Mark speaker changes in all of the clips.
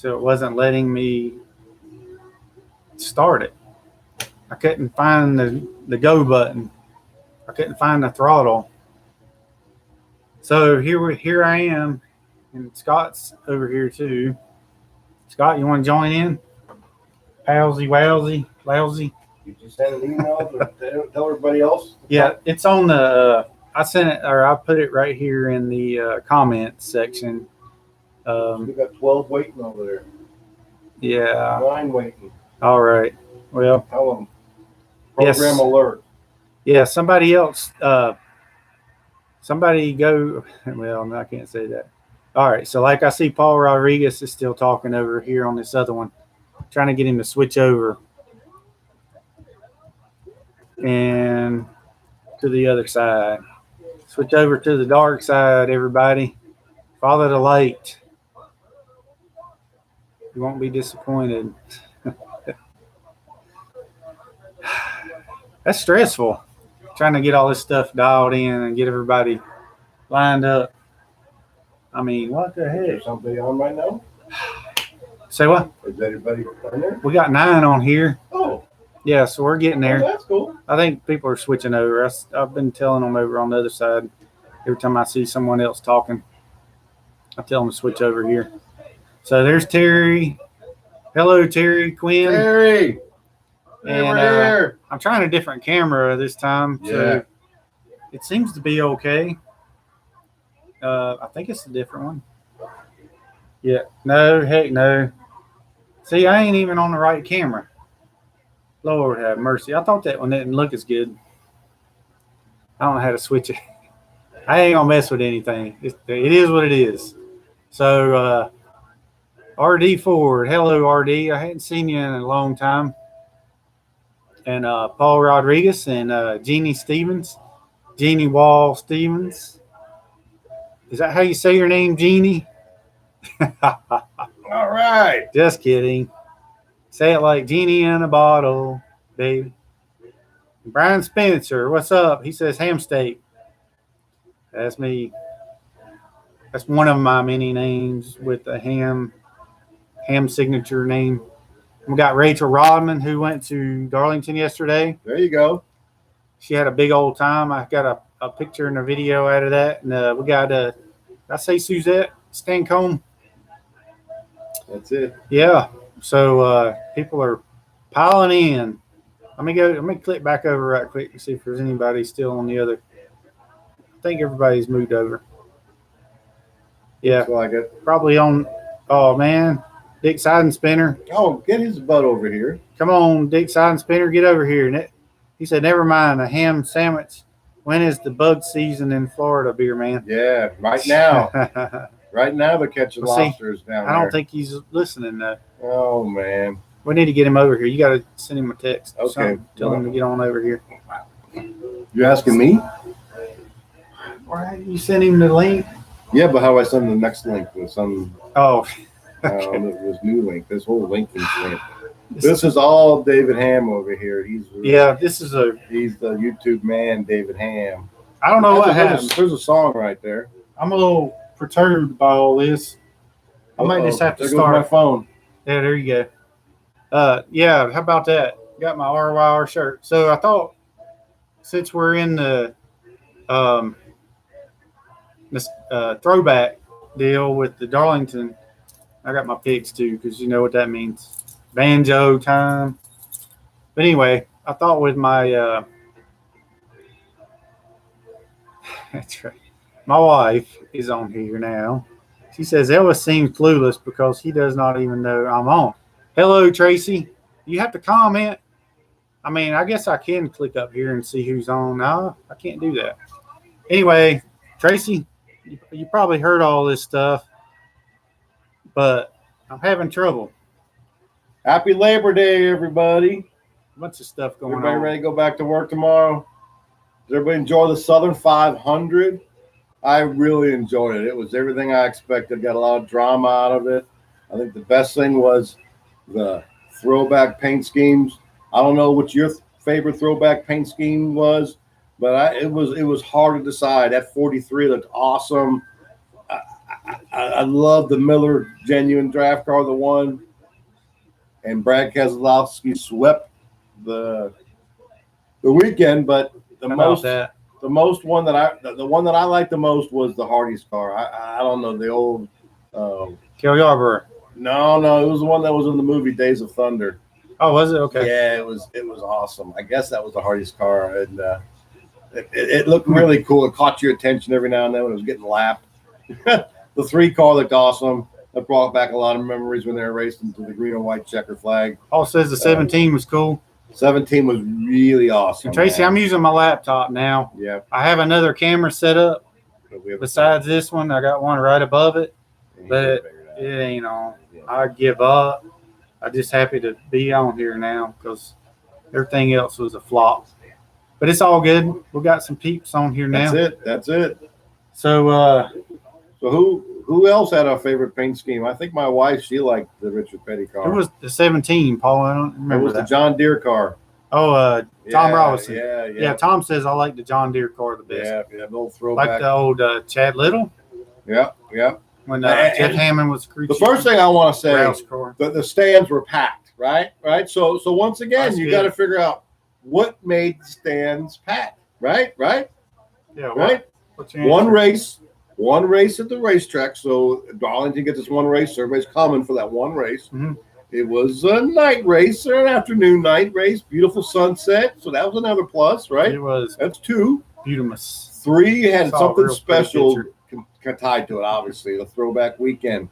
Speaker 1: so it wasn't letting me start it. I couldn't find the go button. I couldn't find the throttle. So here I am, and Scott's over here too. Scott, you want to join in? Palsy, wowsy, lousy.
Speaker 2: You just send an email to tell everybody else?
Speaker 1: Yeah, it's on the. I sent it, or I put it right here in the comments section.
Speaker 2: We got 12 waiting over there.
Speaker 1: Yeah.
Speaker 2: 9 waiting.
Speaker 1: All right. Well.
Speaker 2: Tell them. Program alert.
Speaker 1: Yeah. Somebody else. Somebody go. Well, no, I can't say that. All right. So, like I see, Paul Rodriguez is still talking over here on this other one, trying to get him to switch over and to the other side. Switch over to the dark side, everybody. Follow the light. You won't be disappointed. That's stressful, trying to get all this stuff dialed in and get everybody lined up. I mean, what the heck?
Speaker 2: Is somebody on right now?
Speaker 1: Say what?
Speaker 2: Is everybody on there?
Speaker 1: We got 9 on here.
Speaker 2: Oh.
Speaker 1: Yeah, so we're getting there.
Speaker 2: Oh, that's cool.
Speaker 1: I think people are switching over. I've been telling them over on the other side. Every time I see someone else talking, I tell them to switch over here. So there's Terry. Hello, Terry Quinn.
Speaker 2: Terry.
Speaker 1: And I'm trying a different camera this time.
Speaker 2: Yeah.
Speaker 1: So it seems to be okay. I think it's a different one. Yeah. No, heck no. See, I ain't even on the right camera. Lord have mercy. I thought that one didn't look as good. I don't know how to switch it. I ain't going to mess with anything. It is what it is. So, RD Ford. Hello, RD. I hadn't seen you in a long time. And Paul Rodriguez and Jeannie Stevens. Jeannie Wall Stevens. Is that how you say your name, Jeannie?
Speaker 2: All right.
Speaker 1: Just kidding. Say it like Genie in a bottle, baby. Brian Spencer, what's up? He says ham steak. That's me. That's one of my many names with a ham signature name. We got Rachel Rodman, who went to Darlington yesterday.
Speaker 2: There you go.
Speaker 1: She had a big old time. I got a picture and a video out of that. And we got, did I say Suzette Stancombe?
Speaker 2: That's it.
Speaker 1: Yeah. So people are piling in. Let me click back over right quick and see if there's anybody still on the other. I think everybody's moved over. Yeah.
Speaker 2: Looks like it.
Speaker 1: Probably on. Oh, man. Dick Side and Spinner.
Speaker 2: Oh, get his butt over here.
Speaker 1: Come on, Dick Side and Spinner. Get over here. He said, never mind. A ham sandwich. When is the bug season in Florida, beer man?
Speaker 2: Yeah, right now. Right now they're catching lobsters down there.
Speaker 1: I don't think he's listening, though.
Speaker 2: Oh, man.
Speaker 1: We need to get him over here. You got to send him a text.
Speaker 2: Okay.
Speaker 1: Tell him to get on over here.
Speaker 2: You asking me?
Speaker 1: Why you send him the link?
Speaker 2: Yeah, but how do I send the next link? With some
Speaker 1: okay.
Speaker 2: This new link. This whole linking's link. This is all David Hamm over here. He's
Speaker 1: he's the
Speaker 2: YouTube man, David Hamm.
Speaker 1: I don't know what happened.
Speaker 2: There's a song right there.
Speaker 1: I'm a little perturbed by all this. I might just have to start
Speaker 2: my phone.
Speaker 1: Yeah, there you go. Yeah, how about that? Got my RYR shirt. So I thought, since we're in the this throwback deal with the Darlington, I got my picks too, because you know what that means. Banjo time. But anyway, I thought with my that's right. My wife is on here now. She says Elvis seems clueless because he does not even know I'm on. Hello, Tracy. You have to comment. I mean, I guess I can click up here and see who's on. No, I can't do that. Anyway, Tracy, you probably heard all this stuff, but I'm having trouble.
Speaker 2: Happy Labor Day, everybody.
Speaker 1: A bunch of stuff going on.
Speaker 2: Everybody ready to go back to work tomorrow? Does everybody enjoy the Southern 500? I really enjoyed it. It was everything I expected. Got a lot of drama out of it. I think the best thing was the throwback paint schemes. I don't know what your favorite throwback paint scheme was, but it was hard to decide. That 43 looked awesome. I love the Miller genuine draft car, the one, and Brad Keselowski swept the weekend. But the
Speaker 1: How about
Speaker 2: most
Speaker 1: that?
Speaker 2: the most one that the one that I liked the most was the Hardy's car. I don't know the old.
Speaker 1: Kel Yarborough.
Speaker 2: No, it was the one that was in the movie Days of Thunder.
Speaker 1: Oh, was it? Okay.
Speaker 2: Yeah, it was awesome. I guess that was the Hardy's car, and it looked really cool. It caught your attention every now and then when it was getting lapped. The 3 car looked awesome. That brought back a lot of memories when they were racing to the green and white checker flag.
Speaker 1: Paul says the 17 was cool.
Speaker 2: 17 was really awesome.
Speaker 1: And Tracy,
Speaker 2: man.
Speaker 1: I'm using my laptop now.
Speaker 2: Yeah.
Speaker 1: I have another camera set up besides this one. I got one right above it, but it ain't on. I give up. I'm just happy to be on here now because everything else was a flop. But it's all good. We got some peeps on here now.
Speaker 2: That's it.
Speaker 1: So
Speaker 2: who else had a favorite paint scheme? I think my wife, she liked the Richard Petty car.
Speaker 1: it was the 17, Paul. I don't remember
Speaker 2: It was
Speaker 1: that.
Speaker 2: the John Deere car.
Speaker 1: Oh, Tom Robinson.
Speaker 2: Yeah.
Speaker 1: Tom says I like the John Deere car the best.
Speaker 2: Yeah, the old throwback.
Speaker 1: Like the old Chad Little.
Speaker 2: Yeah.
Speaker 1: When Jeff Hammond was crew
Speaker 2: The
Speaker 1: chief.
Speaker 2: first thing I want to say,
Speaker 1: Rouse car.
Speaker 2: the stands were packed, right? So once again,
Speaker 1: That's
Speaker 2: you
Speaker 1: good.
Speaker 2: got to figure out what made the stands packed, right?
Speaker 1: Yeah,
Speaker 2: Right?
Speaker 1: what's your
Speaker 2: One
Speaker 1: answer?
Speaker 2: race at the racetrack. So Darlington gets this one race. So everybody's coming for that one race.
Speaker 1: Mhm.
Speaker 2: It was a night race or an afternoon night race. Beautiful sunset. So that was another plus, right?
Speaker 1: It was
Speaker 2: That's 2.
Speaker 1: beautiful.
Speaker 2: 3 had
Speaker 1: Saw a
Speaker 2: something
Speaker 1: real pretty
Speaker 2: special
Speaker 1: picture.
Speaker 2: tied to it, obviously, the throwback weekend.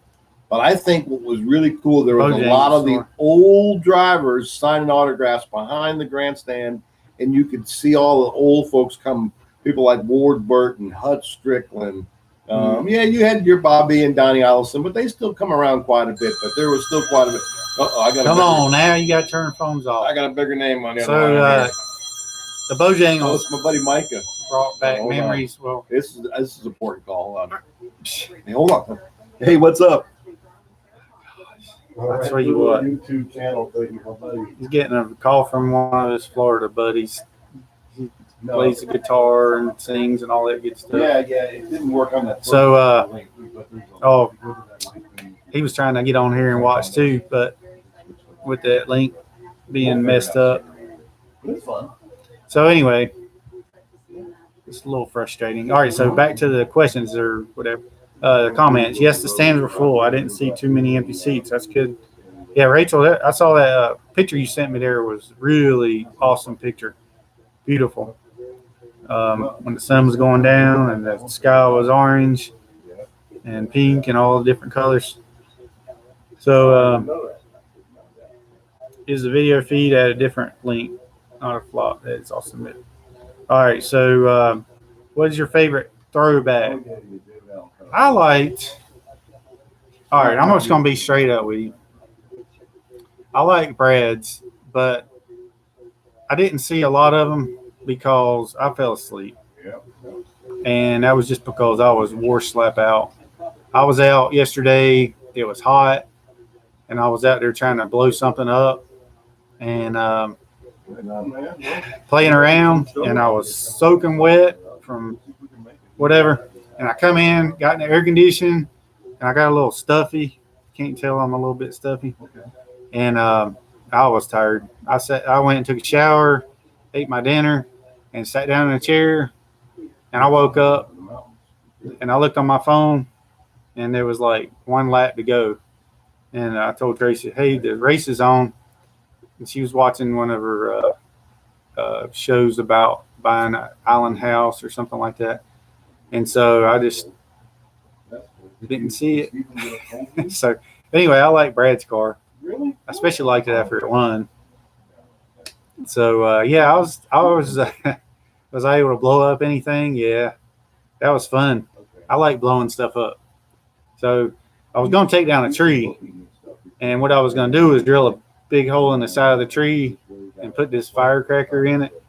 Speaker 2: But I think what was really cool, there was a
Speaker 1: Bojangles
Speaker 2: lot of the
Speaker 1: store.
Speaker 2: old drivers signing autographs behind the grandstand, and you could see all the old folks come, people like Ward Burton, Hutch Strickland. Yeah, you had your Bobby and Donnie Allison, but they still come around quite a bit. But there was still quite a bit.
Speaker 1: Come on, now you got to turn phones off.
Speaker 2: I got a bigger name on the other
Speaker 1: So
Speaker 2: line.
Speaker 1: the Bojangles
Speaker 2: Oh, it's my buddy Micah.
Speaker 1: brought back
Speaker 2: Hold on.
Speaker 1: memories. Well,
Speaker 2: This is an important call. Hold on. Hey, hold on. Hey, what's up?
Speaker 1: I'll tell you what.
Speaker 2: YouTube channel thing, my buddy.
Speaker 1: he's getting a call from one of his Florida buddies. He plays the guitar and sings and all that good stuff.
Speaker 2: Yeah, it didn't work on that.
Speaker 1: So, he was trying to get on here and watch too, but with that link being messed up.
Speaker 2: It's fun.
Speaker 1: So anyway, it's a little frustrating. All right, so back to the questions or whatever. Comments. Yes, the stands were full. I didn't see too many empty seats. That's good. Yeah, Rachel, I saw that picture you sent me there was really awesome picture. Beautiful. When the sun was going down and the sky was orange and pink and all the different colors. So is the video feed at a different link, not a flop. That's awesome. All right, so what is your favorite throwback? I liked. All right, I'm just gonna be straight up with you. I like Brad's, but I didn't see a lot of them because I fell asleep, and that was just because I was wore slap out. I was out yesterday. It was hot, and I was out there trying to blow something up, and playing around, and I was soaking wet from whatever. And I come in, got in the air conditioning, and I got a little stuffy. Can't tell I'm a little bit stuffy. And I was tired. I went and took a shower, ate my dinner, and sat down in a chair. And I woke up, and I looked on my phone, and there was like one lap to go. And I told Tracy, hey, the race is on. And she was watching one of her shows about buying an island house or something like that. And so I just didn't see it. So anyway, I like Brad's car.
Speaker 2: Really?
Speaker 1: I especially liked it after it won. So yeah, I was was I able to blow up anything? Yeah, that was fun. I like blowing stuff up. So I was going to take down a tree, and what I was going to do was drill a big hole in the side of the tree and put this firecracker in it,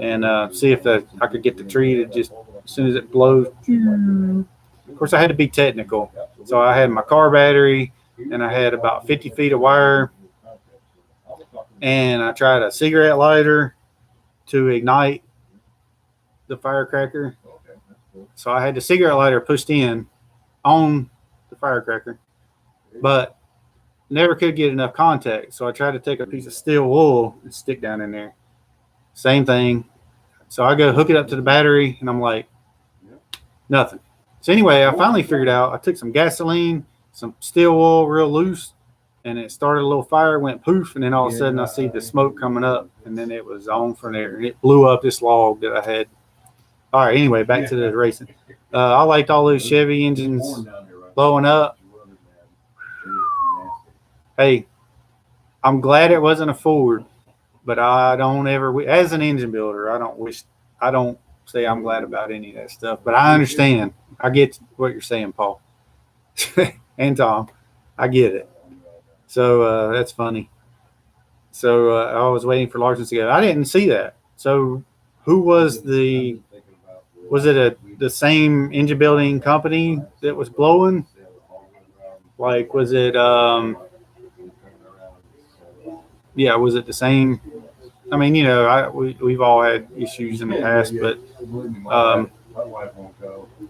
Speaker 1: and see if I could get the tree to just as soon as it blows. Of course, I had to be technical, so I had my car battery, and I had about 50 feet of wire, and I tried a cigarette lighter to ignite the firecracker. So I had the cigarette lighter pushed in on the firecracker, but never could get enough contact. So I tried to take a piece of steel wool and stick down in there. Same thing. So I go hook it up to the battery, and I'm like, nothing. So anyway, I finally figured out. I took some gasoline, some steel wool, real loose, and it started a little fire, went poof, and then all of a sudden I see the smoke coming up, and then it was on from there, and it blew up this log that I had. All right, anyway, back to the racing. I liked all those Chevy engines blowing up. Hey, I'm glad it wasn't a Ford, but I don't ever, as an engine builder, I don't say I'm glad about any of that stuff, but I understand. I get what you're saying, Paul and Tom. I get it. So that's funny. So I was waiting for Larson to go. I didn't see that. So who was the? Was it the same engine building company that was blowing? Like, was it? Yeah, was it the same? I mean, we've all had issues in the past, but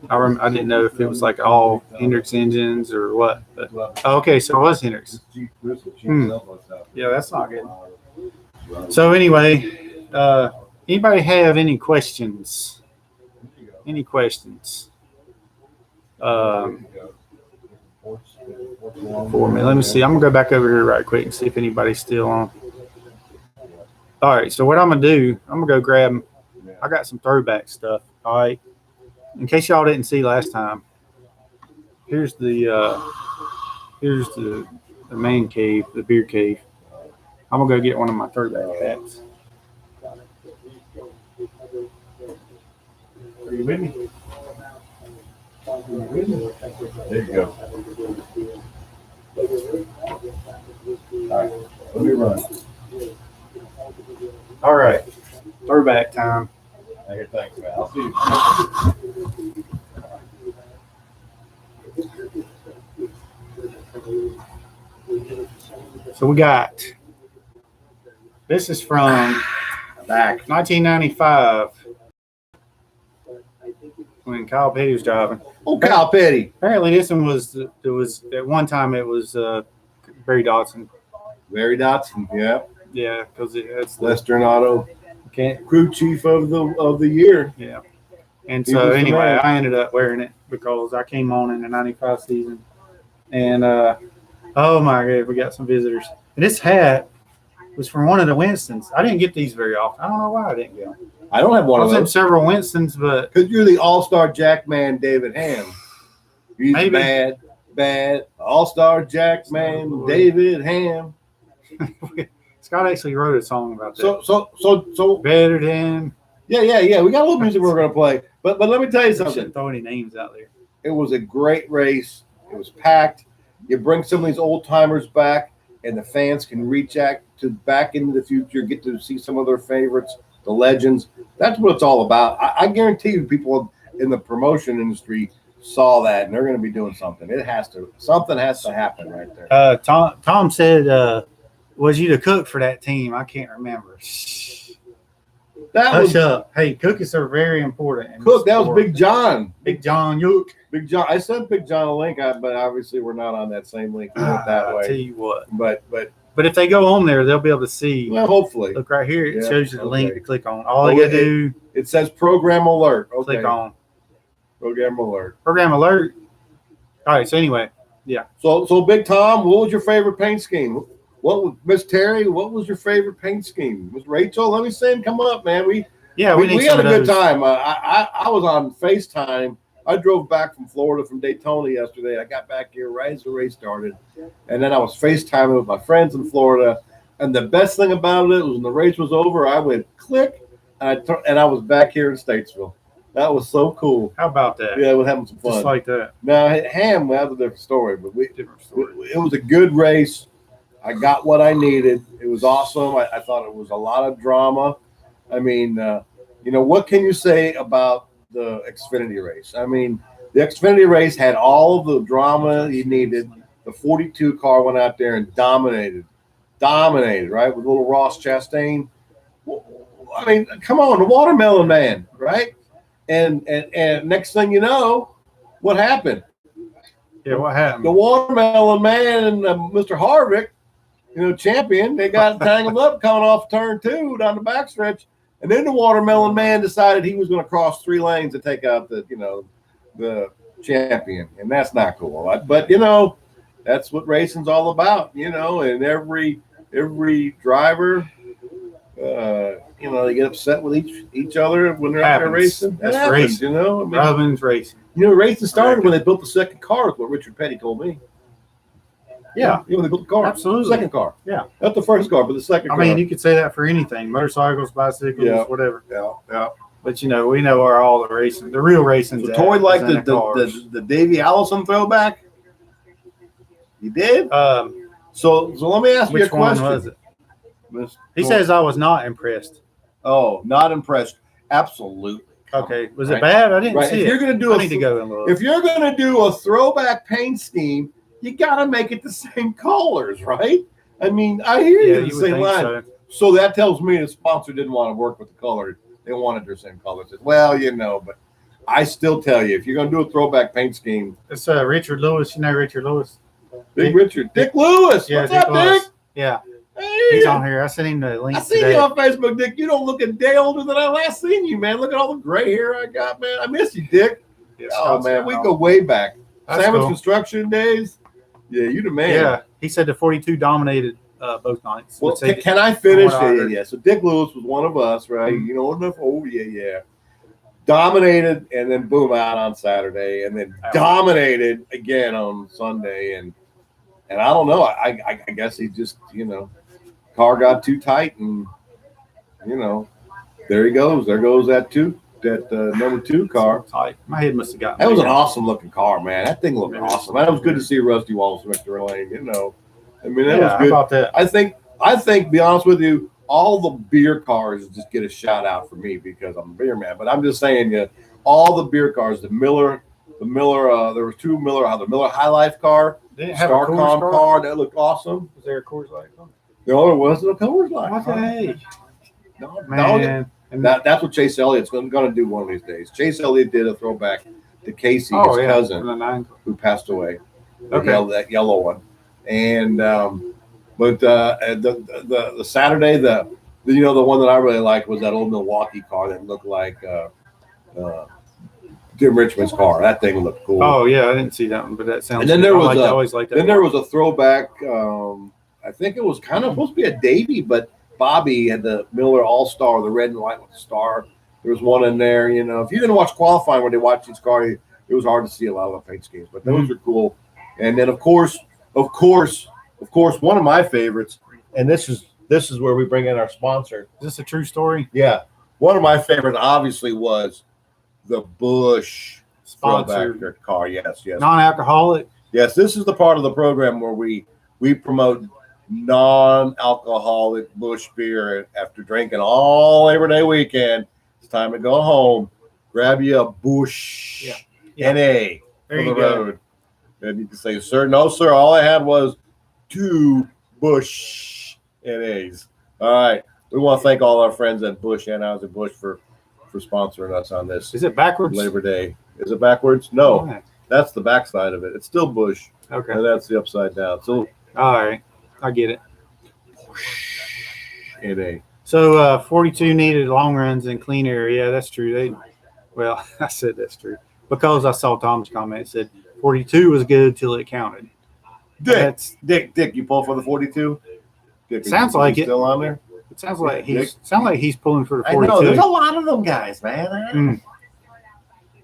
Speaker 1: I didn't know if it was like all Hendrix engines or what. But okay, so it was Hendrix. Yeah, that's not good. So anyway, anybody have any questions? Any questions? For me, let me see. I'm gonna go back over here right quick and see if anybody's still on. All right, so what I'm gonna do, I'm gonna go grab. I got some throwback stuff. All right, in case y'all didn't see last time, here's the man cave, the beer cave. I'm gonna go get one of my throwback hats. Are you with me?
Speaker 2: There you go. All right, let me run.
Speaker 1: All right, throwback time.
Speaker 2: Okay, thanks, man. I'll see
Speaker 1: you. So we got. This is from
Speaker 2: back
Speaker 1: 1995 when Kyle Petty was driving.
Speaker 2: Oh, Kyle Petty.
Speaker 1: Apparently, this one was at one time it was Barry Dodson.
Speaker 2: Barry Dodson, yeah.
Speaker 1: Yeah, because it's
Speaker 2: Western Auto crew chief of the year.
Speaker 1: Yeah. And so anyway, I ended up wearing it because I came on in the 95 season. And oh my God, we got some visitors. And this hat was from one of the Winstons. I didn't get these very often. I don't know why I didn't get them.
Speaker 2: I don't have one of those.
Speaker 1: I was in several Winstons, but
Speaker 2: because you're the all-star jack man, David Hamm. He's maybe. bad all-star jack man, David Hamm.
Speaker 1: Scott actually wrote a song about that.
Speaker 2: So
Speaker 1: better than.
Speaker 2: Yeah. We got a little music we're gonna play, but let me tell you something.
Speaker 1: Shouldn't throw any names out there.
Speaker 2: It was a great race. It was packed. You bring some of these old timers back, and the fans can reach out to back into the future, get to see some of their favorites, the legends. That's what it's all about. I guarantee you, people in the promotion industry saw that, and they're going to be doing something. Something has to happen right there.
Speaker 1: Tom said, "Was you the cook for that team?" I can't remember. Hush up. Hey, cookies are very important.
Speaker 2: Cook, that was Big John.
Speaker 1: Big John Yook.
Speaker 2: Big John. I sent Big John a link, but obviously we're not on that same link. That way.
Speaker 1: I'll tell you what.
Speaker 2: But
Speaker 1: if they go on there, they'll be able to see.
Speaker 2: Well, hopefully.
Speaker 1: Look right here. It shows you the link to click on. All they got to do.
Speaker 2: It says program alert. Okay.
Speaker 1: Click on.
Speaker 2: Program alert.
Speaker 1: Program alert. All right. So anyway, yeah.
Speaker 2: So Big Tom, what was your favorite paint scheme? What was Miss Terry? What was your favorite paint scheme? Miss Rachel? Let me see him come up, man. We had a good time. I was on FaceTime. I drove back from Florida from Daytona yesterday. I got back here right as the race started, and then I was FaceTiming with my friends in Florida. And the best thing about it was when the race was over, I went click, and I was back here in Statesville. That was so cool.
Speaker 1: How about that?
Speaker 2: Yeah, we're having some fun.
Speaker 1: Just like that.
Speaker 2: Now, Hamm, that's a different story, but it was a good race. I got what I needed. It was awesome. I thought it was a lot of drama. I mean, what can you say about the Xfinity race? I mean, the Xfinity race had all of the drama you needed. The 42 car went out there and dominated, right, with little Ross Chastain. I mean, come on, the Watermelon Man, right? And next thing you know, what happened?
Speaker 1: Yeah, what happened?
Speaker 2: The Watermelon Man and Mr. Harvick, champion, they got tangled up coming off turn 2 down the backstretch. And then the Watermelon Man decided he was going to cross 3 lanes to take out the champion. And that's not cool. But, that's what racing's all about, and every driver, they get upset with each other when they're out there racing.
Speaker 1: That's
Speaker 2: happens,
Speaker 1: racing.
Speaker 2: Racing
Speaker 1: racing.
Speaker 2: Racing started when they built the second car, is what Richard Petty told me.
Speaker 1: Yeah.
Speaker 2: When they built the car.
Speaker 1: Absolutely.
Speaker 2: Second car.
Speaker 1: Yeah.
Speaker 2: Not the first car, but the second car.
Speaker 1: I mean, you could say that for anything. Motorcycles, bicycles, whatever.
Speaker 2: Yeah.
Speaker 1: But, we know where all the racing, the real racing.
Speaker 2: So Tori liked the Davey Allison throwback? You did? So let me ask you a question.
Speaker 1: Which one was it? He says I was not impressed.
Speaker 2: Oh, not impressed. Absolutely.
Speaker 1: Okay. Was it bad? I didn't see
Speaker 2: if
Speaker 1: it.
Speaker 2: You're gonna do
Speaker 1: I need to go and look.
Speaker 2: If you're going to do a throwback paint scheme, you got to make it the same colors, right? I mean, I hear you the same line. So that tells me the sponsor didn't want to work with the color. They wanted their same colors. Well, but I still tell you, if you're going to do a throwback paint scheme.
Speaker 1: It's Richard Lewis. Richard Lewis?
Speaker 2: Dick Lewis.
Speaker 1: Yeah,
Speaker 2: What's up, Dick?
Speaker 1: Yeah.
Speaker 2: Hey,
Speaker 1: he's on here. I sent him the link.
Speaker 2: I seen you on Facebook, Dick. You don't look a day older than I last seen you, man. Look at all the gray hair I got, man. I miss you, Dick. Man, we go way back. Sandwich Construction days. Yeah, you the man.
Speaker 1: Yeah, he said the 42 dominated both nights.
Speaker 2: Well, can I finish? Yeah. So Dick Lewis was one of us, right?
Speaker 1: Mm-hmm.
Speaker 2: Oh, yeah. Dominated, and then boom, out on Saturday, and then dominated again on Sunday, and I don't know. I guess he just, car got too tight, and there he goes. There goes that number 2 car.
Speaker 1: Tight. My head must have gotten.
Speaker 2: That was an awesome looking car, man. That thing looked awesome. That was good to see Rusty Wallace Victor Lane. I mean, that was good.
Speaker 1: How about that?
Speaker 2: I think, be honest with you, all the beer cars just get a shout out for me because I'm a beer man. But I'm just saying, all the beer cars, the Miller, there was 2 Miller, the Miller High Life car, Starcom car that looked awesome.
Speaker 1: Was there a Coors Light?
Speaker 2: No, there wasn't a Coors Light.
Speaker 1: What the heck?
Speaker 2: No, man. That's what Chase Elliott's going to do one of these days. Chase Elliott did a throwback to Casey, his cousin, who passed away. That yellow one. And but the Saturday, the one that I really liked was that old Milwaukee car that looked like Tim Richmond's car. That thing looked cool.
Speaker 1: Oh yeah, I didn't see that one, but that sounds.
Speaker 2: And then there was
Speaker 1: I always liked that.
Speaker 2: Then there was a throwback. I think it was kind of supposed to be a Davey, but Bobby had the Miller All-Star, the red and white with the star. There was one in there. If you didn't watch qualifying when they watched this car, it was hard to see a lot of the paint schemes, but those are cool. And then of course, one of my favorites, and this is where we bring in our sponsor.
Speaker 1: Is this a true story?
Speaker 2: Yeah. One of my favorites obviously was the Busch
Speaker 1: sponsored
Speaker 2: car. Yes.
Speaker 1: Non-alcoholic.
Speaker 2: Yes, this is the part of the program where we promote non-alcoholic Busch beer. After drinking all Labor Day weekend, it's time to go home. Grab you a Busch NA for the road. And you can say, sir, no, sir, all I had was 2 Busch NAs. All right. We want to thank all our friends at Busch and Anheuser-Busch for sponsoring us on this.
Speaker 1: Is it backwards?
Speaker 2: Labor Day. Is it backwards? No. That's the backside of it. It's still Busch.
Speaker 1: Okay.
Speaker 2: And that's the upside down. So,
Speaker 1: all right. I get it.
Speaker 2: NA.
Speaker 1: So 42 needed long runs in clean air. Yeah, that's true. I said that's true because I saw Tom's comment. It said 42 was good till it counted.
Speaker 2: Dick, you pull for the 42? Dick,
Speaker 1: sounds like it.
Speaker 2: Still on there?
Speaker 1: It sounds like he's pulling for the 42.
Speaker 2: I know, there's a lot of them guys, man.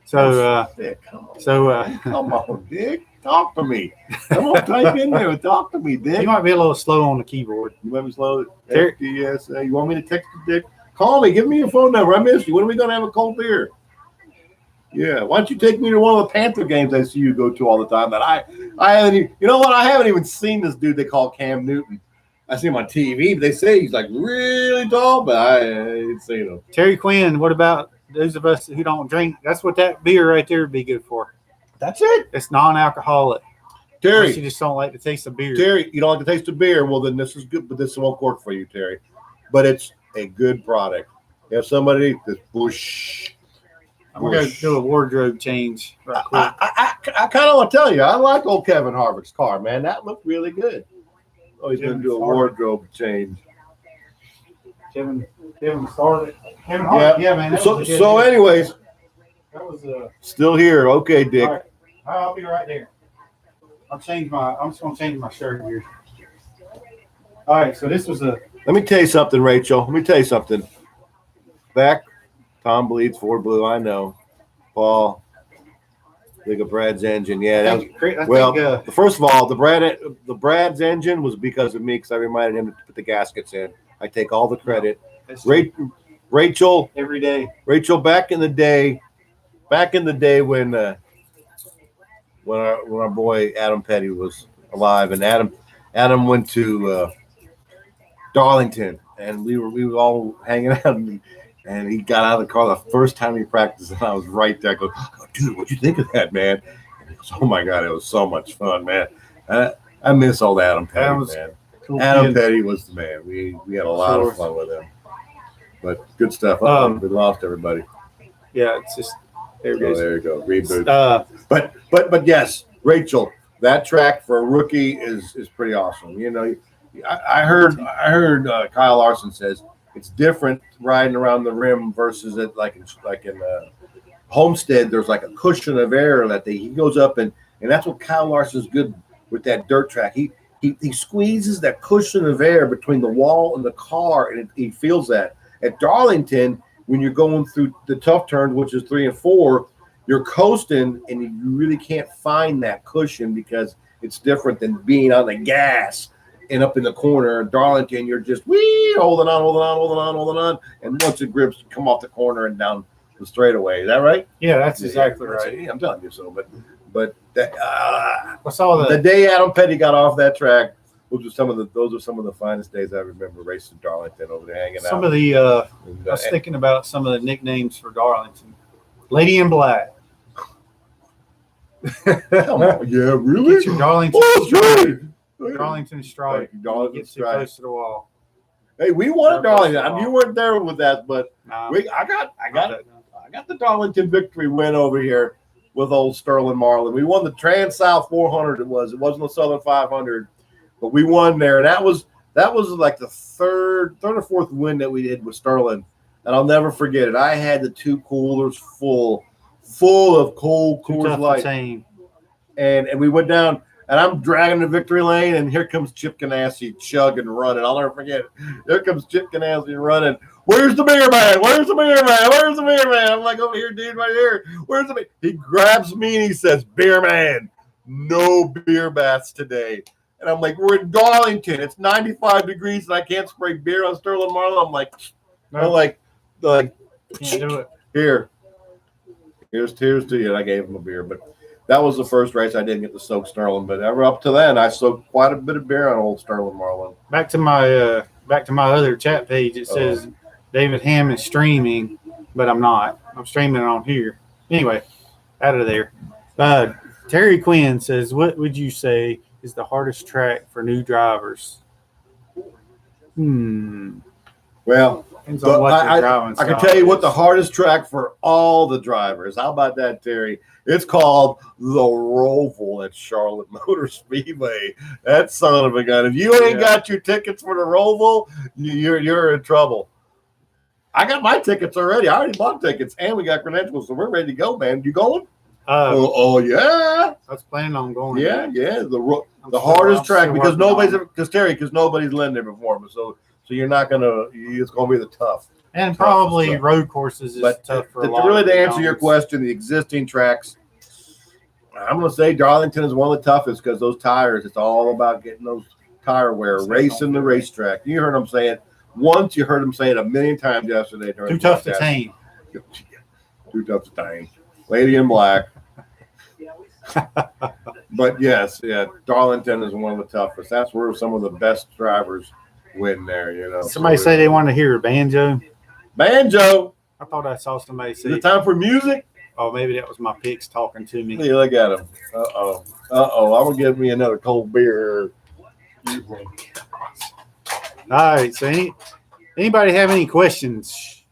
Speaker 1: So,
Speaker 2: Dick, come on, Dick. Talk to me. Come on, type in there and talk to me, Dick.
Speaker 1: You might be a little slow on the keyboard.
Speaker 2: You might be slow. Yes. You want me to text you, Dick? Call me. Give me your phone number. I miss you. When are we going to have a cold beer? Yeah. Why don't you take me to one of the Panther games I see you go to all the time? That I haven't even. You know what? I haven't even seen this dude they call Cam Newton. I see him on TV. But they say he's like really tall, but I ain't seen him.
Speaker 1: Terry Quinn. What about those of us who don't drink? That's what that beer right there would be good for.
Speaker 2: That's it.
Speaker 1: It's non-alcoholic.
Speaker 2: Terry,
Speaker 1: unless you just don't like the taste of beer.
Speaker 2: Terry, you don't like the taste of beer? Well, then this is good, but this won't work for you, Terry. But it's a good product. You have somebody that's Busch.
Speaker 1: I'm going to do a wardrobe change right quick.
Speaker 2: I kind of want to tell you, I like old Kevin Harvick's car, man. That looked really good. Oh, he's going to do a wardrobe change.
Speaker 1: Kevin started. Kevin Harvick, yeah, man.
Speaker 2: So anyways,
Speaker 1: that was
Speaker 2: still here. Okay, Dick.
Speaker 1: All right. I'll be right there. I'm just going to change my shirt here. All right, so this was
Speaker 2: Let me tell you something, Rachel. Let me tell you something. Back, Tom bleeds Ford Blue. I know. Paul, think of Brad's engine. Yeah, that was first of all, the Brad's engine was because of me, because I reminded him to put the gaskets in. I take all the credit. Rachel,
Speaker 1: every day.
Speaker 2: Rachel, back in the day when our boy Adam Petty was alive, and Adam went to Darlington, and we were all hanging out, and he got out of the car the first time he practiced, and I was right there. I go, oh, dude, what'd you think of that, man? And he goes, oh my God, it was so much fun, man. I miss old Adam Petty, man. Cool Adam Petty was the man. We had a lot of fun with him. But good stuff. We lost everybody.
Speaker 1: Yeah, it's just there
Speaker 2: you go. Reboot. But yes, Rachel, that track for a rookie is pretty awesome. You know, I heard Kyle Larson says it's different riding around the rim versus it like in Homestead. There's like a cushion of air that he goes up and that's what Kyle Larson's good with that dirt track. He squeezes that cushion of air between the wall and the car, and he feels that. At Darlington, when you're going through the tough turns, which is 3 and 4, you're coasting, and you really can't find that cushion because it's different than being on the gas and up in the corner. At Darlington, you're just holding on, and once it grips, you come off the corner and down the straightaway. Is that right?
Speaker 1: Yeah, that's exactly right.
Speaker 2: Yeah, I'm telling you so. But that,
Speaker 1: the
Speaker 2: day Adam Petty got off that track, those are some of the finest days I remember racing Darlington over there hanging out.
Speaker 1: I was thinking about some of the nicknames for Darlington. Lady in Black.
Speaker 2: Yeah, really?
Speaker 1: Get your Darlington stripe. Darlington stripe.
Speaker 2: Darlington
Speaker 1: stripe. Get close to the wall.
Speaker 2: Hey, we won Darlington. I mean, you weren't there with that, but
Speaker 1: no,
Speaker 2: I got the Darlington victory win over here with old Sterling Marlin. We won the Trans South 400. It wasn't the Southern 500. But we won there, and that was like the third or fourth win that we did with Sterling, and I'll never forget it. I had the 2 coolers full of cold Coors Light, and we went down, and I'm dragging the victory lane, and here comes Chip Ganassi chugging, running. I'll never forget it. Here comes Chip Ganassi running. Where's the beer man? Where's the beer man? Where's the beer man? I'm like, over here, dude, right here. Where's the beer? He grabs me and he says, beer man, no beer baths today. And I'm like, we're in Darlington. It's 95 degrees, and I can't spray beer on Sterling Marlin. I'm like,
Speaker 1: can't do it.
Speaker 2: Here's to you. And I gave him a beer. But that was the first race I didn't get to soak Sterling. But ever up to then, I soaked quite a bit of beer on old Sterling Marlin.
Speaker 1: Back to my other chat page. It says David Hamm is streaming, but I'm not. I'm streaming on here. Anyway, out of there. Terry Quinn says, what would you say is the hardest track for new drivers?
Speaker 2: Well,
Speaker 1: I
Speaker 2: can tell you what the hardest track for all the drivers. How about that, Terry? It's called the Roval at Charlotte Motor Speedway. That son of a gun. If you ain't got your tickets for the Roval, you're in trouble. I got my tickets already. I already bought tickets, and we got credentials, so we're ready to go, man. You going? Yeah.
Speaker 1: I was planning on going.
Speaker 2: Yeah. The hardest track because nobody's been there before, so you're not gonna. It's gonna be the tough.
Speaker 1: And probably road courses is tough for a lot.
Speaker 2: Really, to answer your question, the existing tracks, I'm gonna say Darlington is one of the toughest because those tires. It's all about getting those tire wear, racing the racetrack. You heard them say it once. You heard them say it a million times yesterday.
Speaker 1: Too tough to tame.
Speaker 2: Too tough to tame. Lady in Black. But yes, Darlington is one of the toughest. That's where some of the best drivers win there, you know.
Speaker 1: Somebody say they want to hear a banjo.
Speaker 2: Banjo.
Speaker 1: I thought I saw somebody say.
Speaker 2: Is it time for music?
Speaker 1: Oh, maybe that was my picks talking to me.
Speaker 2: Yeah, look at him. I'm gonna give me another cold beer.
Speaker 1: All right. So anybody have any questions?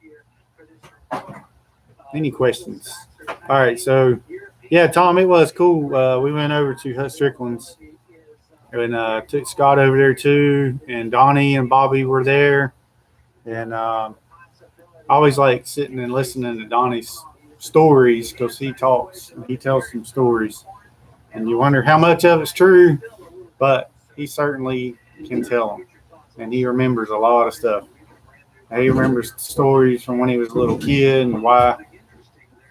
Speaker 1: Any questions? All right, so yeah, Tom, it was cool. We went over to Hut Strickland's and took Scott over there too, and Donnie and Bobby were there, and I always like sitting and listening to Donnie's stories because he talks and he tells some stories, and you wonder how much of it's true, but he certainly can tell them, and he remembers a lot of stuff. And he remembers stories from when he was a little kid and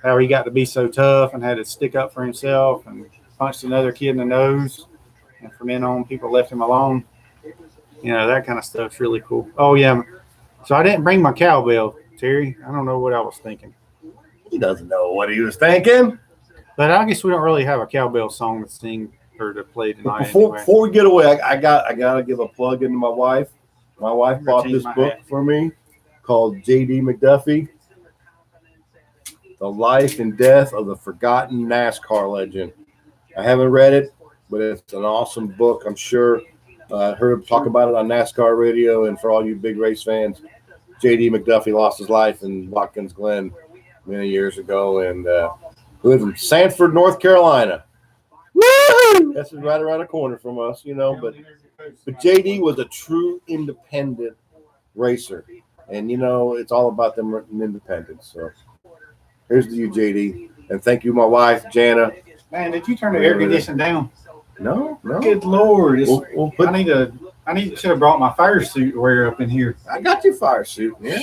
Speaker 1: how he got to be so tough and had to stick up for himself and punched another kid in the nose, and from then on, people left him alone. That kind of stuff's really cool. Oh yeah, so I didn't bring my cowbell, Terry. I don't know what I was thinking.
Speaker 2: He doesn't know what he was thinking.
Speaker 1: But I guess we don't really have a cowbell song to sing or to play tonight.
Speaker 2: Before we get away, I gotta give a plug into my wife. My wife bought this book for me called J.D. McDuffie, The Life and Death of the Forgotten NASCAR Legend. I haven't read it, but it's an awesome book. I'm sure I heard him talk about it on NASCAR radio, and for all you big race fans, J.D. McDuffie lost his life in Watkins Glen many years ago, and lived in Sanford, North Carolina. Woo! That's right around the corner from us, But JD was a true independent racer, and it's all about them independence. So here's to you, JD, and thank you, my wife, Jana.
Speaker 1: Man, did you turn the air conditioning down?
Speaker 2: No.
Speaker 1: Good Lord!
Speaker 2: We'll put,
Speaker 1: should have brought my fire suit to wear up in here.
Speaker 2: I got your fire suit. Yeah.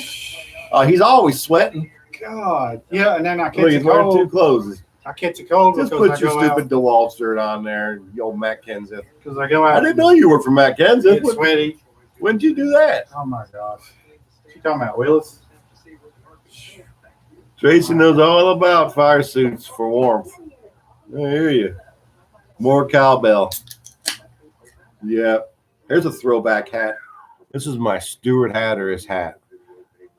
Speaker 2: He's always sweating.
Speaker 1: God. Yeah, and then I catch a
Speaker 2: He's wearing
Speaker 1: cold.
Speaker 2: two clothes.
Speaker 1: I catch a cold.
Speaker 2: Just put your stupid DeWalt shirt on there, you old Matt Kenseth.
Speaker 1: Because I go out.
Speaker 2: I didn't know you were from Matt Kenseth.
Speaker 1: Get sweaty.
Speaker 2: When did you do that?
Speaker 1: Oh my gosh. You talking about Willis?
Speaker 2: Tracy knows all about fire suits for warmth. I hear you. More cowbell. Yeah. Here's a throwback hat. This is my Stuart Hatteras hat.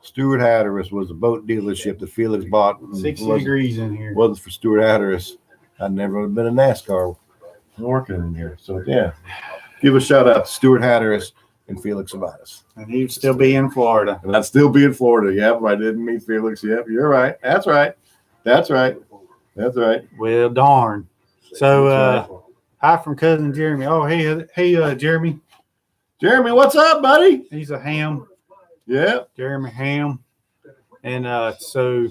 Speaker 2: Stuart Hatteras was a boat dealership that Felix bought.
Speaker 1: 60 degrees in here.
Speaker 2: Wasn't for Stuart Hatteras, I'd never have been a NASCAR working in here. So, yeah. Give a shout out to Stuart Hatteras and Felix Abatis.
Speaker 1: And he'd still be in Florida.
Speaker 2: And I'd still be in Florida. Yep, I didn't meet Felix. Yep, you're right. That's right.
Speaker 1: Well, darn. So, hi from cousin Jeremy. Oh, hey, Jeremy.
Speaker 2: Jeremy, what's up, buddy?
Speaker 1: He's a Hamm.
Speaker 2: Yeah.
Speaker 1: Jeremy Hamm. And so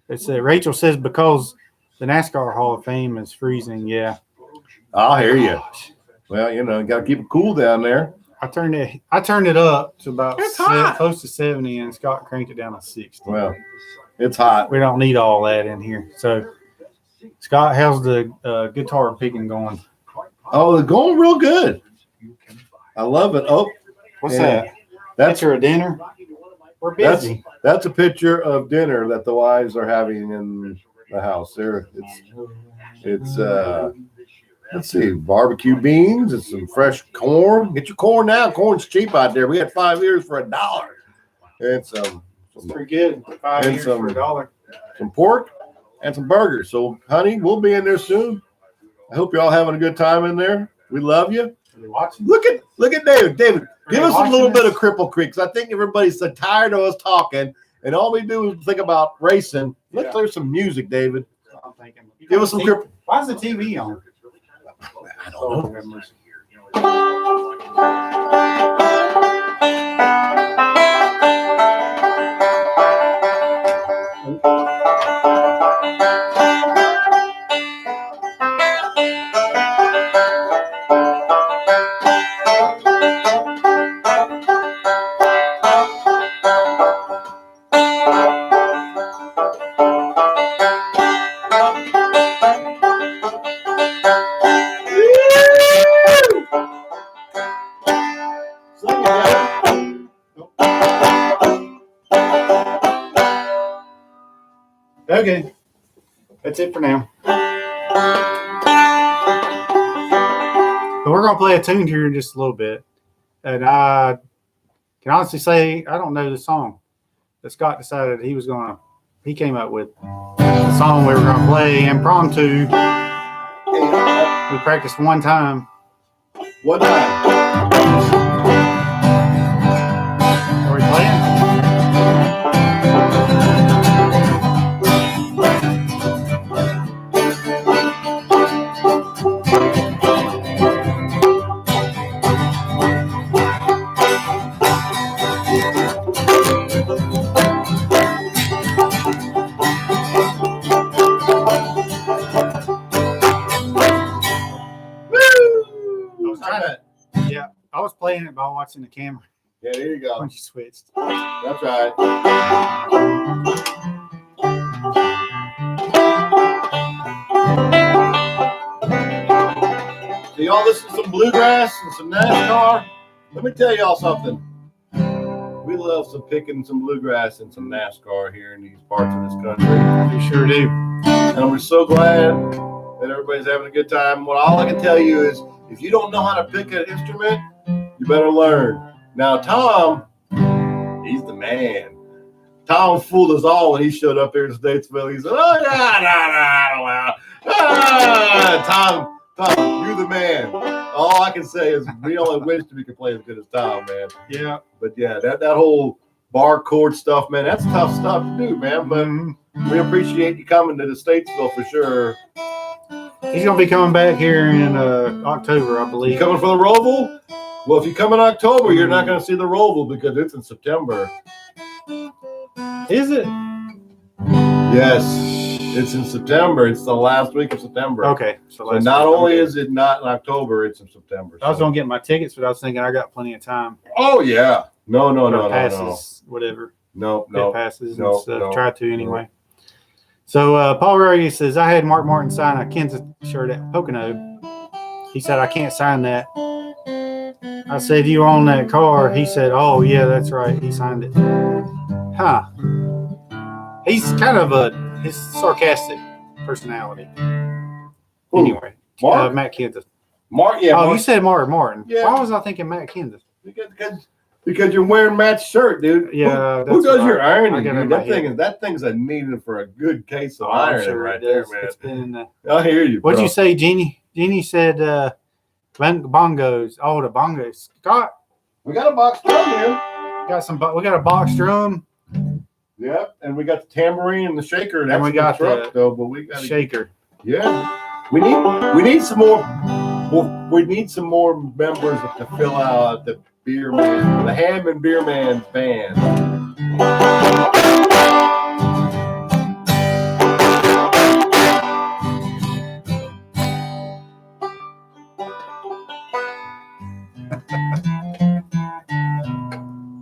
Speaker 1: it's Rachel says because the NASCAR Hall of Fame is freezing. Yeah.
Speaker 2: I'll hear you. Well, you got to keep it cool down there.
Speaker 1: I turned it up to about close to 70, and Scott cranked it down to 60.
Speaker 2: Well, it's hot.
Speaker 1: We don't need all that in here. So, Scott, how's the guitar picking going?
Speaker 2: Oh, they're going real good. I love it. Oh,
Speaker 1: what's that?
Speaker 2: That's
Speaker 1: a dinner. We're busy.
Speaker 2: That's a picture of dinner that the wives are having in the house. It's let's see, barbecue beans and some fresh corn. Get your corn now. Corn's cheap out there. We had 5 years for $1. And some
Speaker 1: pretty good. 5 years for $1.
Speaker 2: Some pork and some burgers. So, honey, we'll be in there soon. I hope you're all having a good time in there. We love you.
Speaker 1: Watching?
Speaker 2: Look at David. David, give us a little bit of Cripple Creek, because I think everybody's so tired of us talking, and all we do is think about racing. Let's play some music, David.
Speaker 1: I'm thinking.
Speaker 2: Give us some Cripple.
Speaker 1: Why is the TV on?
Speaker 2: I don't know.
Speaker 1: Okay, that's it for now. But we're going to play a tune here in just a little bit. And I can honestly say I don't know the song that Scott decided he came up with. The song we were going to play impromptu. We practiced one time.
Speaker 2: What time?
Speaker 1: Are we playing? playing it by watching the camera
Speaker 2: Yeah, there you go.
Speaker 1: when you switched.
Speaker 2: That's right. So y'all listen to some bluegrass and some NASCAR. Let me tell y'all something. We love some picking some bluegrass and some NASCAR here in these parts of this country.
Speaker 1: We sure do.
Speaker 2: And we're so glad that everybody's having a good time. Well, all I can tell you is if you don't know how to pick an instrument, you better learn. Now, Tom, he's the man. Tom fooled us all when he showed up here in Statesville. He said, oh, Tom, you're the man. All I can say is we only wish we could play as good as Tom, man.
Speaker 1: Yeah.
Speaker 2: But yeah, that whole bar chord stuff, man, that's tough stuff to do, man. But we appreciate you coming to the Statesville for sure.
Speaker 1: He's going to be coming back here in October, I believe.
Speaker 2: You coming for the Roval? Well, if you come in October, you're not going to see the Roval because it's in September.
Speaker 1: Is it?
Speaker 2: Yes, it's in September. It's the last week of September.
Speaker 1: Okay.
Speaker 2: So not only is it not in October, it's in September.
Speaker 1: I was going to get my tickets, but I was thinking I got plenty of time.
Speaker 2: Oh, yeah. No.
Speaker 1: Passes, whatever.
Speaker 2: No.
Speaker 1: Passes and stuff. Try to anyway. So Paul Ruggie says, I had Mark Martin sign a Kansas shirt at Pocono. He said, I can't sign that. I said, you own that car? He said, oh, yeah, that's right. He signed it. Huh. He's kind of his sarcastic personality.
Speaker 2: Ooh,
Speaker 1: anyway,
Speaker 2: Mark?
Speaker 1: Matt Kansas.
Speaker 2: Mark, yeah.
Speaker 1: Oh,
Speaker 2: Mark.
Speaker 1: you said Mark Martin.
Speaker 2: Yeah.
Speaker 1: Why was I thinking Matt Kansas?
Speaker 2: Because you're wearing Matt's shirt, dude.
Speaker 1: Yeah.
Speaker 2: Who does your ironing? Dude?
Speaker 1: That
Speaker 2: That thing's a needed for a good case of
Speaker 1: I'm
Speaker 2: ironing
Speaker 1: sure
Speaker 2: right
Speaker 1: it
Speaker 2: there,
Speaker 1: does.
Speaker 2: man.
Speaker 1: It's been,
Speaker 2: I hear you.
Speaker 1: what'd
Speaker 2: bro.
Speaker 1: you say, Jeannie? Jeannie said bongos. Oh, the bongos. Scott,
Speaker 2: We got a box drum here.
Speaker 1: we got a box drum.
Speaker 2: Yep, and we got the tambourine and the shaker. And
Speaker 1: And we got
Speaker 2: truck,
Speaker 1: the
Speaker 2: though, but we got
Speaker 1: shaker.
Speaker 2: Yeah, we need some more. Well, we need some more members to fill out the beer man, the Hamm and Beer Man's band.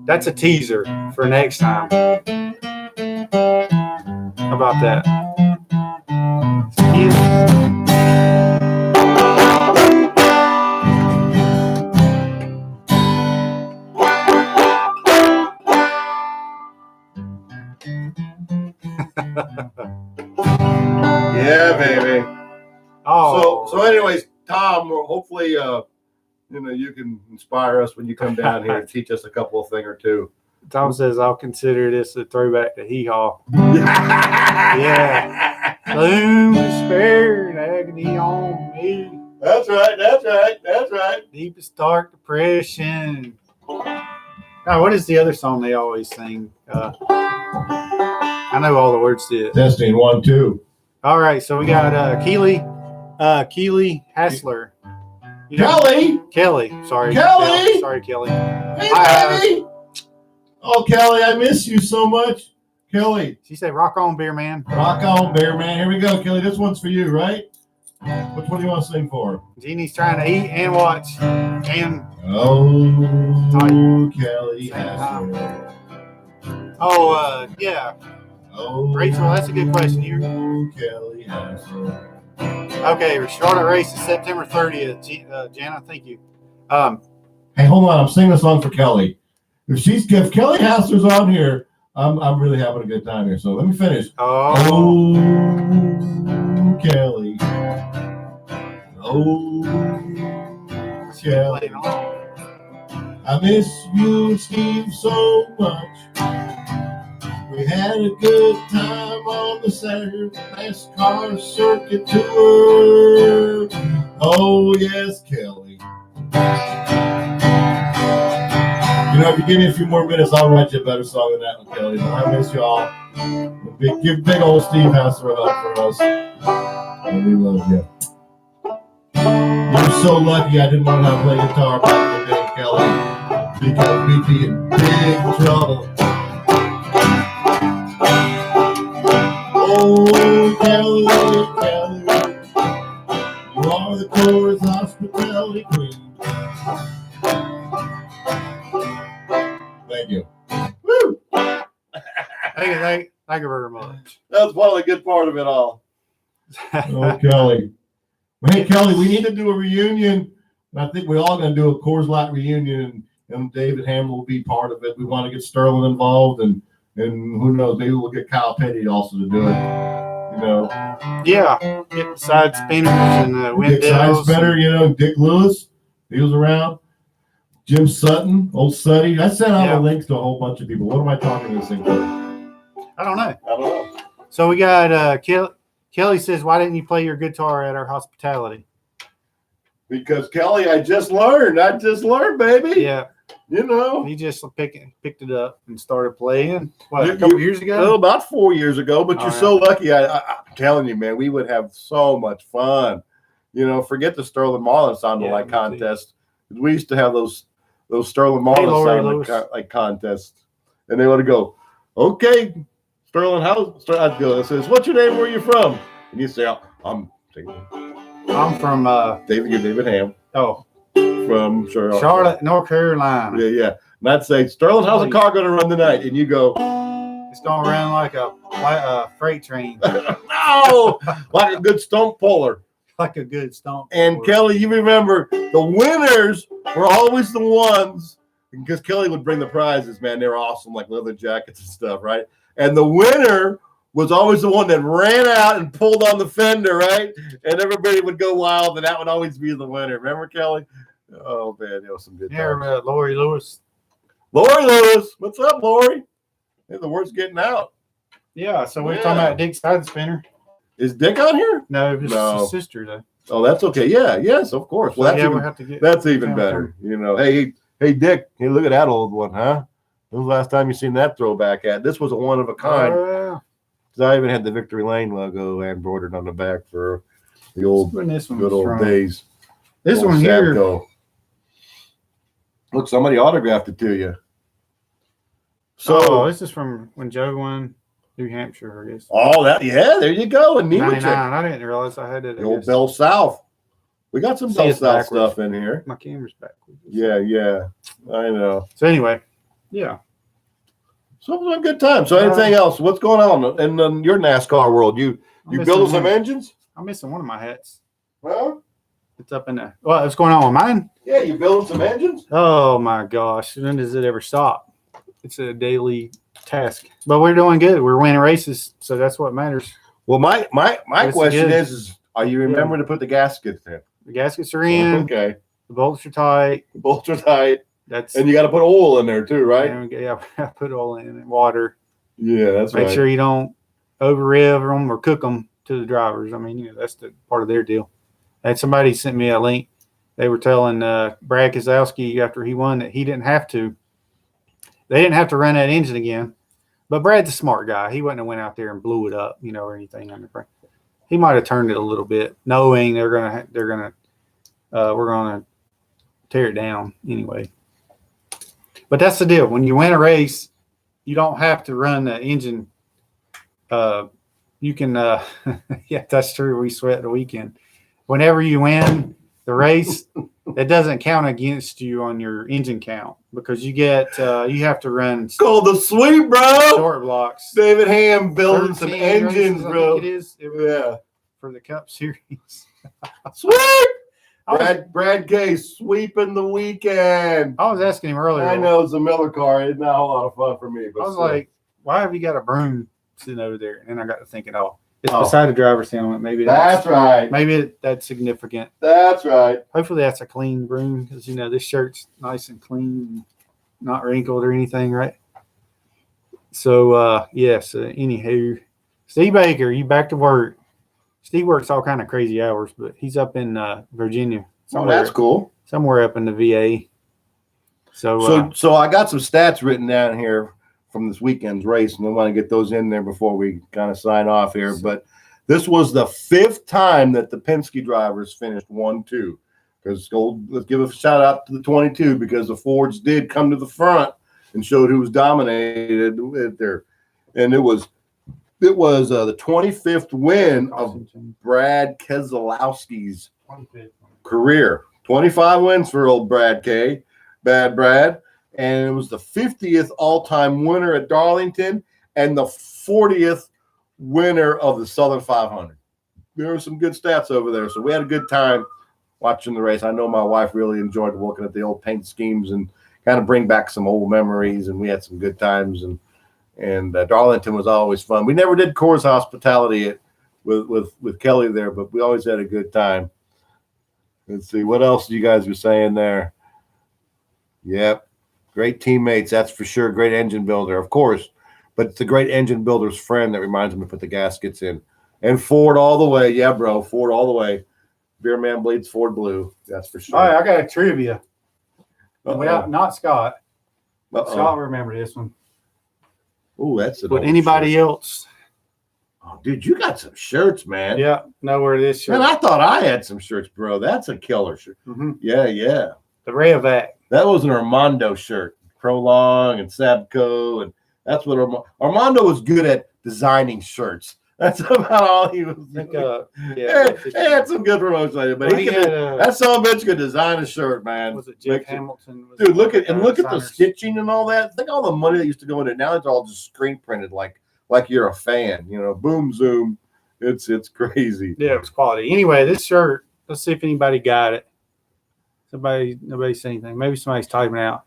Speaker 1: That's a teaser for next time. How about that?
Speaker 2: Yeah, baby.
Speaker 1: Oh,
Speaker 2: So anyways, Tom, hopefully, you can inspire us when you come down here and teach us a couple of thing or two.
Speaker 1: Tom says I'll consider this a throwback to Hee Haw. Yeah. Gloom, despair, and agony on me.
Speaker 2: That's right.
Speaker 1: Deepest dark depression. God, what is the other song they always sing? I know all the words to it.
Speaker 2: Testing 1, 2.
Speaker 1: All right, so we got Keely Hassler. You know, Kelly. Sorry.
Speaker 2: Kelly!
Speaker 1: Sorry, Kelly.
Speaker 2: Hey, baby! Oh, Kelly, I miss you so much. Kelly.
Speaker 1: She said, rock on, beer man.
Speaker 2: Rock on, bear man. Here we go, Kelly. This one's for you, right? Which one do you want to sing for?
Speaker 1: Jeannie's trying to eat and watch. And
Speaker 2: Kelly.
Speaker 1: yeah.
Speaker 2: Oh,
Speaker 1: Rachel, that's a good question.
Speaker 2: Kelly.
Speaker 1: Okay, Charlotte race is September 30th. Jana, thank you.
Speaker 2: Hey, hold on. I'm singing a song for Kelly. If Kelly Hassler's on here, I'm really having a good time here. So let me finish.
Speaker 1: Oh,
Speaker 2: Kelly. Oh, Kelly. I miss you and Steve so much. We had a good time on the Saturday Nascar circuit tour. Oh, yes, Kelly. If you give me a few more minutes, I'll write you a better song than that one, Kelly. But I miss y'all. Give big old Steve Hassler a hug for us. And we love you. You're so lucky I didn't learn how to play guitar back in the day, Kelly. Because we'd be in big trouble. Oh, Kelly, you are the chorus hospitality queen. can you? Woo!
Speaker 1: Thank you very much.
Speaker 2: That's one of the good part of it all. Oh, Kelly. Hey, Kelly, we need to do a reunion. I think we're all going to do a Coors Light reunion, and David Hamm will be part of it. We want to get Sterling involved, and who knows, maybe we'll get Kyle Petty also to do it. You know,
Speaker 1: Yeah, get side spinners and
Speaker 2: Dick Side
Speaker 1: windows.
Speaker 2: Spinner, you know, Dick Lewis, he was around. Jim Sutton, old Sutty. I sent out the links to a whole bunch of people. What am I talking to this thing for?
Speaker 1: I don't know.
Speaker 2: I don't know.
Speaker 1: So we got Kelly says, "Why didn't you play your guitar at our hospitality?"
Speaker 2: Because Kelly, I just learned, baby.
Speaker 1: Yeah,
Speaker 2: you know,
Speaker 1: he just picked it up and started playing. What, a couple years ago?
Speaker 2: Oh, about 4 years ago. But you're so lucky. I'm telling you, man, we would have so much fun. You know, forget the Sterling Marlin sounded like contest. We used to have those Sterling Marlin sounded like contests, and they would go, "Okay, Sterling, I'd go. It says, "What's your name? Where are you from?" And you say, "I'm
Speaker 1: from
Speaker 2: David Hamm.
Speaker 1: Oh,
Speaker 2: from
Speaker 1: Charlotte, North Carolina."
Speaker 2: Yeah. And I'd say, "Sterling, how's the car going to run tonight?" And you go,
Speaker 1: "It's going to run like a freight train."
Speaker 2: No, like a good stump puller.
Speaker 1: Like a good stump.
Speaker 2: And Kelly, you remember the winners were always the ones, because Kelly would bring the prizes, man. They were awesome, like leather jackets and stuff, right? And the winner was always the one that ran out and pulled on the fender, right? And everybody would go wild, and that would always be the winner. Remember, Kelly? Oh, man, that was some good times.
Speaker 1: Lori Lewis.
Speaker 2: Lori Lewis. What's up, Lori? Hey, the word's getting out.
Speaker 1: Yeah, so we're talking about Dick Side Spinner.
Speaker 2: Is Dick on here?
Speaker 1: No, it's his sister, though.
Speaker 2: Oh, that's okay. Yeah, yes, of course. Well, that's even better. You know, hey, Dick, hey, look at that old one, huh? When was the last time you seen that throwback ad? This was a one of a kind.
Speaker 1: Oh,
Speaker 2: yeah. I even had the Victory Lane logo embroidered on the back for the old good old days.
Speaker 1: This one here.
Speaker 2: Look, somebody autographed it to you. So
Speaker 1: this is from when Joe won New Hampshire, I guess.
Speaker 2: Oh, there you go. And
Speaker 1: 99. I didn't realize I had it.
Speaker 2: The old Bell South. We got some Bell South stuff in here.
Speaker 1: My camera's backwards.
Speaker 2: Yeah. I know.
Speaker 1: So anyway, yeah.
Speaker 2: So it was a good time. So anything else? What's going on in your NASCAR world? You building some engines?
Speaker 1: I'm missing one of my hats.
Speaker 2: Huh?
Speaker 1: It's up in there. What's going on with mine?
Speaker 2: Yeah, you building some engines?
Speaker 1: Oh my gosh. When does it ever stop? It's a daily task. But we're doing good. We're winning races, so that's what matters.
Speaker 2: Well, my question is are you remembering to put the gaskets in?
Speaker 1: The gaskets are in.
Speaker 2: Okay.
Speaker 1: The bolts are tight.
Speaker 2: And you got to put oil in there too, right?
Speaker 1: Yeah, put oil in and water.
Speaker 2: Yeah, that's right.
Speaker 1: Make sure you don't over rev them or cook them to the drivers. I mean, that's the part of their deal. And somebody sent me a link. They were telling Brad Keselowski after he won that he didn't have to. They didn't have to run that engine again. But Brad's a smart guy. He wouldn't have went out there and blew it up, or anything on the front. He might have turned it a little bit, knowing we're gonna tear it down anyway. But that's the deal. When you win a race, you don't have to run the engine. You can, yeah, that's true. We sweat the weekend. Whenever you win the race, it doesn't count against you on your engine count because you have to run.
Speaker 2: Called the sweep, bro.
Speaker 1: Short blocks.
Speaker 2: David Hamm building some engines, bro.
Speaker 1: It is.
Speaker 2: Yeah.
Speaker 1: For the Cup Series.
Speaker 2: Sweep. Brad K sweeping the weekend.
Speaker 1: I was asking him earlier.
Speaker 2: I know it's a Miller car. It's not a lot of fun for me. But
Speaker 1: I was like, why have you got a broom sitting over there? And then I got to thinking, it's beside the driver's helmet. Maybe
Speaker 2: that's right.
Speaker 1: Maybe that's significant.
Speaker 2: That's right.
Speaker 1: Hopefully that's a clean broom because, this shirt's nice and clean and not wrinkled or anything, right? So, yes. Anywho, Steve Baker, you back to work. Steve works all kind of crazy hours, but he's up in Virginia.
Speaker 2: Oh, that's cool.
Speaker 1: Somewhere up in the VA.
Speaker 2: So I got some stats written down here from this weekend's race, and I want to get those in there before we kind of sign off here. But this was the 5th time that the Penske drivers finished 1-2. Because let's give a shout out to the 22 because the Fords did come to the front and showed who was dominated there, and it was the 25th win of Brad Keselowski's career. 25 wins for old Brad K. Bad Brad. and it was the 50th all-time winner at Darlington and the 40th winner of the Southern 500. There were some good stats over there, so we had a good time watching the race. I know my wife really enjoyed looking at the old paint schemes and kind of bring back some old memories, and we had some good times. And Darlington was always fun. We never did Coors Hospitality with Kelly there, but we always had a good time. Let's see, what else you guys were saying there? Yep, great teammates, that's for sure. Great engine builder, of course, but it's the great engine builder's friend that reminds him to put the gaskets in. And Ford all the way, yeah, bro, Ford all the way. Beer Man bleeds Ford blue, that's for sure.
Speaker 1: All right, I got a trivia. Without, not Scott. Scott will remember this one.
Speaker 2: Oh, that's it.
Speaker 1: But anybody else?
Speaker 2: Oh, dude, you got some shirts, man.
Speaker 1: Yeah, know where this shirt.
Speaker 2: Man, I thought I had some shirts, bro. That's a killer shirt.
Speaker 1: Mm-hmm.
Speaker 2: Yeah, yeah.
Speaker 1: The Rayovac.
Speaker 2: That was an Armando shirt. Prolong and Sabco, and that's what Armando was good at, designing shirts. That's about all he was doing. He had some good promotions later, but that son of a bitch could design a shirt, man.
Speaker 1: Was it Jeff Hamilton?
Speaker 2: Dude, look at the stitching and all that. Think all the money that used to go into it. Now it's all just screen printed like you're a fan, boom zoom. It's crazy.
Speaker 1: Yeah, it was quality. Anyway, this shirt, let's see if anybody got it. Nobody said anything. Maybe somebody's typing out.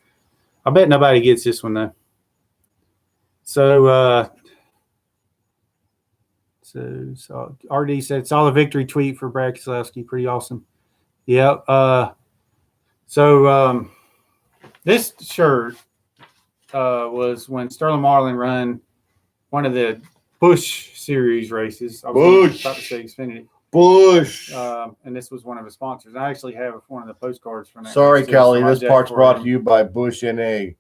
Speaker 1: I bet nobody gets this one though. So RD said saw the victory tweet for Brad Keselowski. Pretty awesome. Yep. This shirt was when Sterling Marlin run one of the Busch Series races. I was about to say Xfinity.
Speaker 2: Busch.
Speaker 1: And this was one of the sponsors. I actually have one of the postcards from that.
Speaker 2: Sorry, Kelly. This part's brought to you by Busch NA.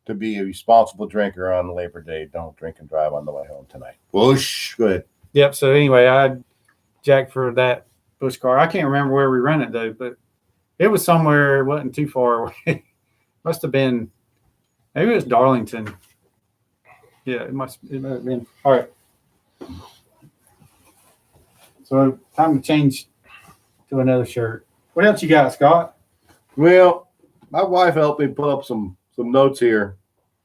Speaker 2: To be a responsible drinker on Labor Day, don't drink and drive on the way home tonight. Busch. Go ahead.
Speaker 1: Yep. So anyway, I jacked for that Busch car. I can't remember where we ran it though, but it was somewhere. It wasn't too far away. Must have been. Maybe it was Darlington. Yeah, it might have been. All right. So time to change to another shirt. What else you got, Scott?
Speaker 2: Well, my wife helped me put up some notes here.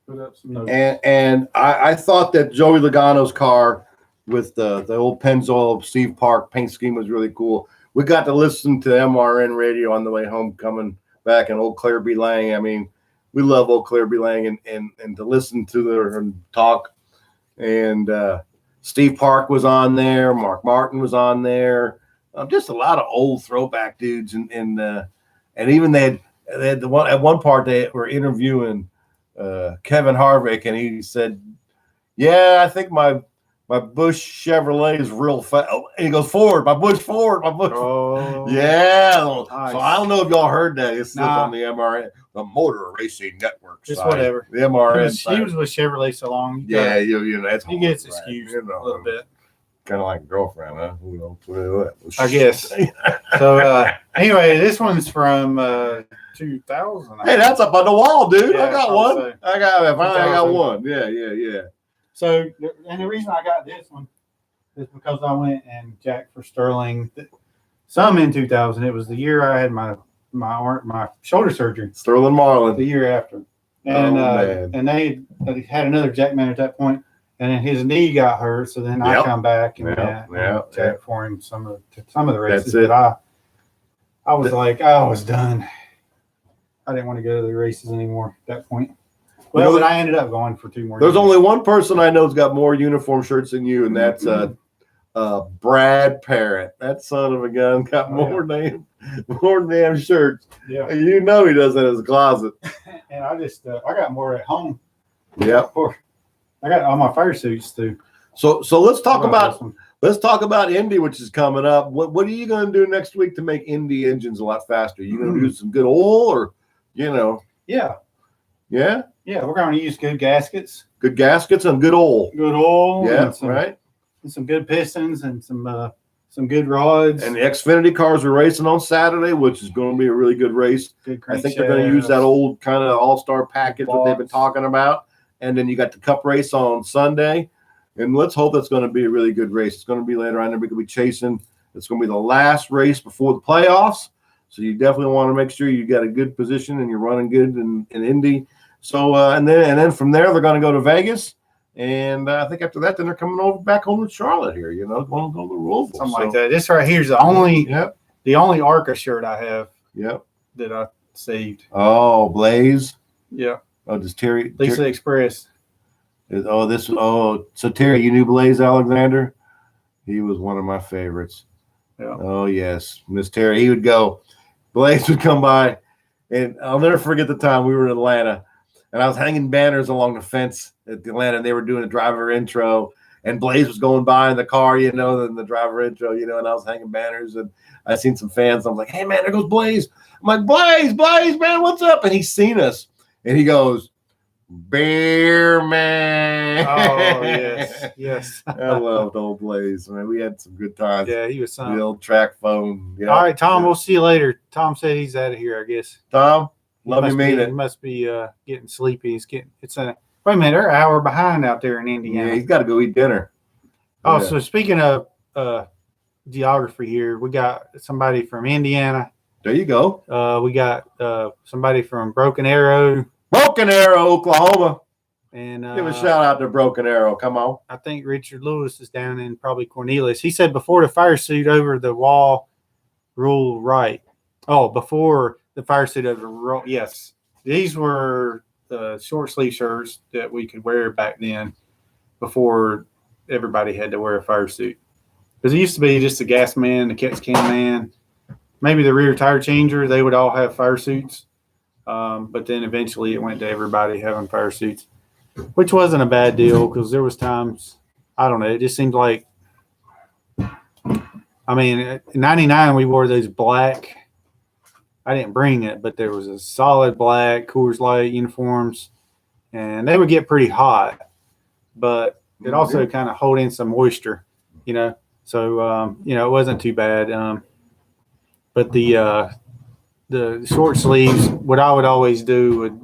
Speaker 1: Put up some notes.
Speaker 2: And I thought that Joey Logano's car with the old Pennzoil Steve Park paint scheme was really cool. We got to listen to MRN radio on the way home coming back, and old Claire B. Lang. I mean, we love old Claire B. Lang, and to listen to her talk. And Steve Park was on there. Mark Martin was on there. Just a lot of old throwback dudes. And even they had the one at one part they were interviewing Kevin Harvick, and he said, "Yeah, I think my Busch Chevrolet is real fast." And he goes, "Ford, my Busch Ford, my Busch." Oh, yeah. Nice. So I don't know if y'all heard that. It's on the MRN, the Motor Racing Network.
Speaker 1: Just
Speaker 2: side.
Speaker 1: Whatever.
Speaker 2: The MRN.
Speaker 1: He was with Chevrolet so long.
Speaker 2: Yeah, that's
Speaker 1: he gets excused a little bit.
Speaker 2: Kind of like a girlfriend, huh?
Speaker 1: I guess. So anyway, this one's from 2000.
Speaker 2: Hey, that's up on the wall, dude.
Speaker 1: Yeah,
Speaker 2: I got one. I got one. Yeah.
Speaker 1: So, and the reason I got this one is because I went and jacked for Sterling. Some in 2000. It was the year I had my shoulder surgery.
Speaker 2: Sterling Marlin.
Speaker 1: The year after, and and they had another jackman at that point. And then his knee got hurt, so then I come back and jack for him some of the races.
Speaker 2: That's it.
Speaker 1: But I was like, I was done. I didn't want to go to the races anymore at that point. Well, but I ended up going for 2 more.
Speaker 2: There's only one person I know who's got more uniform shirts than you, and that's Brad Parrott. That son of a gun got more damn shirts.
Speaker 1: Yeah,
Speaker 2: you know he does that in his closet.
Speaker 1: And I just I got more at home.
Speaker 2: Yeah.
Speaker 1: I got all my fire suits too.
Speaker 2: So let's talk about Indy, which is coming up. What are you going to do next week to make Indy engines a lot faster? Are you going to do some good oil, or
Speaker 1: Yeah. We're going to use good gaskets.
Speaker 2: Good gaskets and good oil.
Speaker 1: Good oil.
Speaker 2: Yeah, right.
Speaker 1: And some good pistons and some good rods.
Speaker 2: And the Xfinity cars are racing on Saturday, which is going to be a really good race. I think they're going to use that old kind of all-star package that they've been talking about. And then you got the Cup race on Sunday. And let's hope that's going to be a really good race. It's going to be later on. We're going to be chasing. It's going to be the last race before the playoffs. So you definitely want to make sure you got a good position and you're running good in Indy. So and then from there they're going to go to Vegas, and I think after that then they're coming over back home to Charlotte here. Going to Louisville,
Speaker 1: something like that. This right here is the only ARCA shirt I have.
Speaker 2: Yep.
Speaker 1: That I saved.
Speaker 2: Oh, Blaze.
Speaker 1: Yeah.
Speaker 2: Oh, does Terry
Speaker 1: Lisa Express?
Speaker 2: So Terry, you knew Blaze Alexander? He was one of my favorites.
Speaker 1: Yeah.
Speaker 2: Oh yes, Miss Terry. He would go. Blaze would come by, and I'll never forget the time we were in Atlanta, and I was hanging banners along the fence at Atlanta, and they were doing a driver intro, and Blaze was going by in the car, in the driver intro, and I was hanging banners, and I seen some fans. I'm like, hey man, there goes Blaze. I'm like, Blaze, man, what's up? And he's seen us, and he goes, Bear Man.
Speaker 1: Oh yes.
Speaker 2: I loved old Blaze, man. We had some good times.
Speaker 1: Yeah, he was something.
Speaker 2: The old track phone.
Speaker 1: Yeah. All right, Tom, we'll see you later. Tom said he's out of here, I guess.
Speaker 2: Tom, love you, mean it.
Speaker 1: He must be getting sleepy. Wait a minute, they're an hour behind out there in Indiana.
Speaker 2: Yeah, he's got to go eat dinner.
Speaker 1: Oh, yeah. So speaking of geography here, we got somebody from Indiana.
Speaker 2: There you go.
Speaker 1: We got somebody from Broken Arrow,
Speaker 2: Oklahoma.
Speaker 1: And
Speaker 2: give a shout out to Broken Arrow. Come on.
Speaker 1: I think Richard Lewis is down in probably Cornelius. He said before the fire suit over the wall rule right. Oh, before the fire suit over the wall. Yes. These were the short sleeve shirts that we could wear back then before everybody had to wear a fire suit. Because it used to be just the gas man, the catch can man, maybe the rear tire changer. They would all have fire suits. But then eventually it went to everybody having fire suits, which wasn't a bad deal because there was times, I don't know, it just seemed like, I mean, in 99 we wore those black, I didn't bring it, but there was a solid black Coors Light uniforms, and they would get pretty hot, but it also kind of hold in some moisture, so, it wasn't too bad. But the short sleeves, what I would always do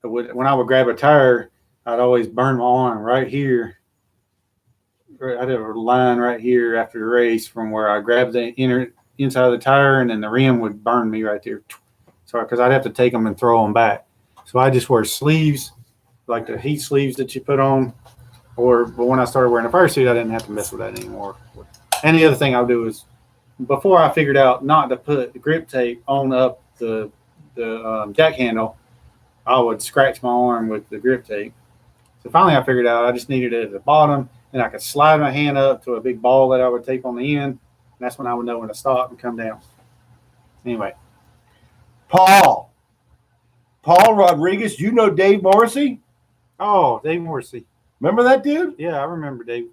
Speaker 1: when I would grab a tire, I'd always burn my arm right here. I'd have a line right here after the race from where I grabbed the inside of the tire, and then the rim would burn me right there. So, because I'd have to take them and throw them back. So I just wear sleeves, like the heat sleeves that you put on. But when I started wearing a fire suit, I didn't have to mess with that anymore. And the other thing I'll do is, before I figured out not to put the grip tape on up the jack handle, I would scratch my arm with the grip tape. So finally I figured out I just needed it at the bottom, and I could slide my hand up to a big ball that I would tape on the end, and that's when I would know when to stop and come down. Anyway.
Speaker 2: Paul Rodriguez, Dave Morrissey?
Speaker 1: Oh, Dave Morrissey.
Speaker 2: Remember that dude?
Speaker 1: Yeah, I remember Dave.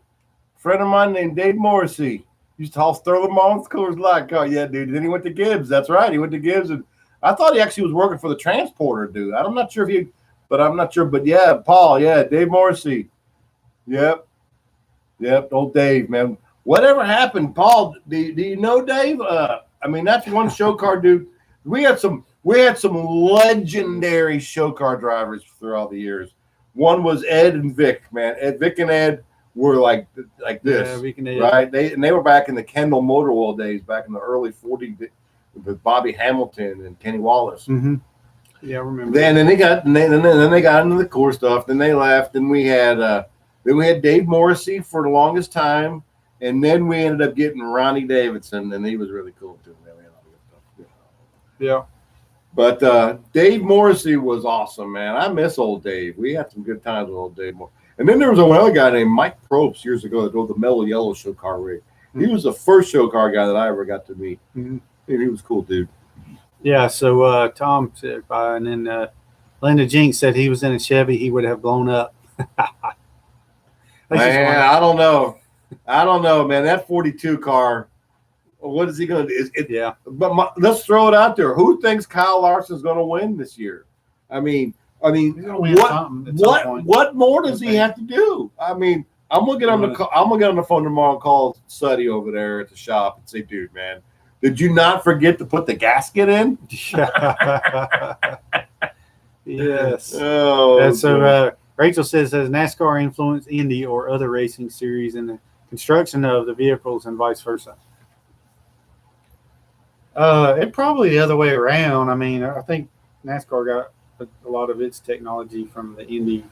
Speaker 2: Friend of mine named Dave Morrissey. Used to throw them on Coors Light. Oh, yeah, dude. Then he went to Gibbs. That's right. He went to Gibbs. And I thought he actually was working for the transporter, dude. I'm not sure But yeah, Paul. Yeah, Dave Morrissey. Yep. Old Dave, man. Whatever happened, Paul? Do you know Dave? That's one show car dude. We had some legendary show car drivers throughout the years. One was Ed and Vic, man. Vic and Ed were like this, right? They were back in the Kendall Motor Oil days, back in the early '40s, with Bobby Hamilton and Kenny Wallace.
Speaker 1: Mm-hmm. Yeah, I remember.
Speaker 2: Then they got into the core stuff. Then they left. Then we had Dave Morrissey for the longest time, and then we ended up getting Ronnie Davidson, and he was really cool too.
Speaker 1: Yeah.
Speaker 2: But Dave Morrissey was awesome, man. I miss old Dave. We had some good times with old Dave Morrissey. And then there was another guy named Mike Probst years ago that drove the Mellow Yellow show car rig. Mm-hmm. He was the first show car guy that I ever got to meet. Mm-hmm. And he was a cool dude.
Speaker 1: Yeah, so Tom said, and then Linda Jinks said he was in a Chevy, he would have blown up.
Speaker 2: Man, I don't know, man. That 42 car, what is he going to do?
Speaker 1: Yeah.
Speaker 2: But let's throw it out there. Who thinks Kyle Larson's going to win this year? What more does he have to do? I'm gonna get on the phone tomorrow and call Suddy over there at the shop and say, dude, man, did you not forget to put the gasket in?
Speaker 1: Yes.
Speaker 2: Oh.
Speaker 1: And so Rachel says, has NASCAR influenced Indy or other racing series in the construction of the vehicles and vice versa? It probably the other way around. I think NASCAR got a lot of its technology from the Indy,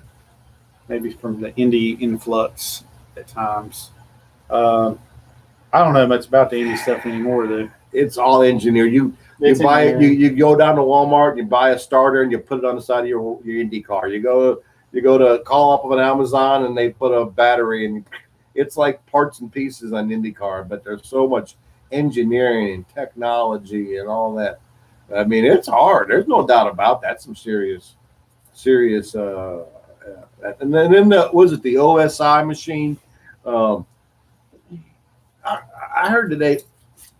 Speaker 1: maybe from the Indy influx at times. Um, I don't know much about the Indy stuff anymore, though.
Speaker 2: It's all engineered. You
Speaker 1: It's
Speaker 2: buy it.
Speaker 1: engineering.
Speaker 2: You go down to Walmart and you buy a starter and you put it on the side of your Indy car. You go to call up of an Amazon and they put a battery and it's like parts and pieces on Indy car, but there's so much engineering and technology and all that. I mean, it's hard. There's no doubt about that. Some serious. And then was it the OSI machine? Um, I heard today.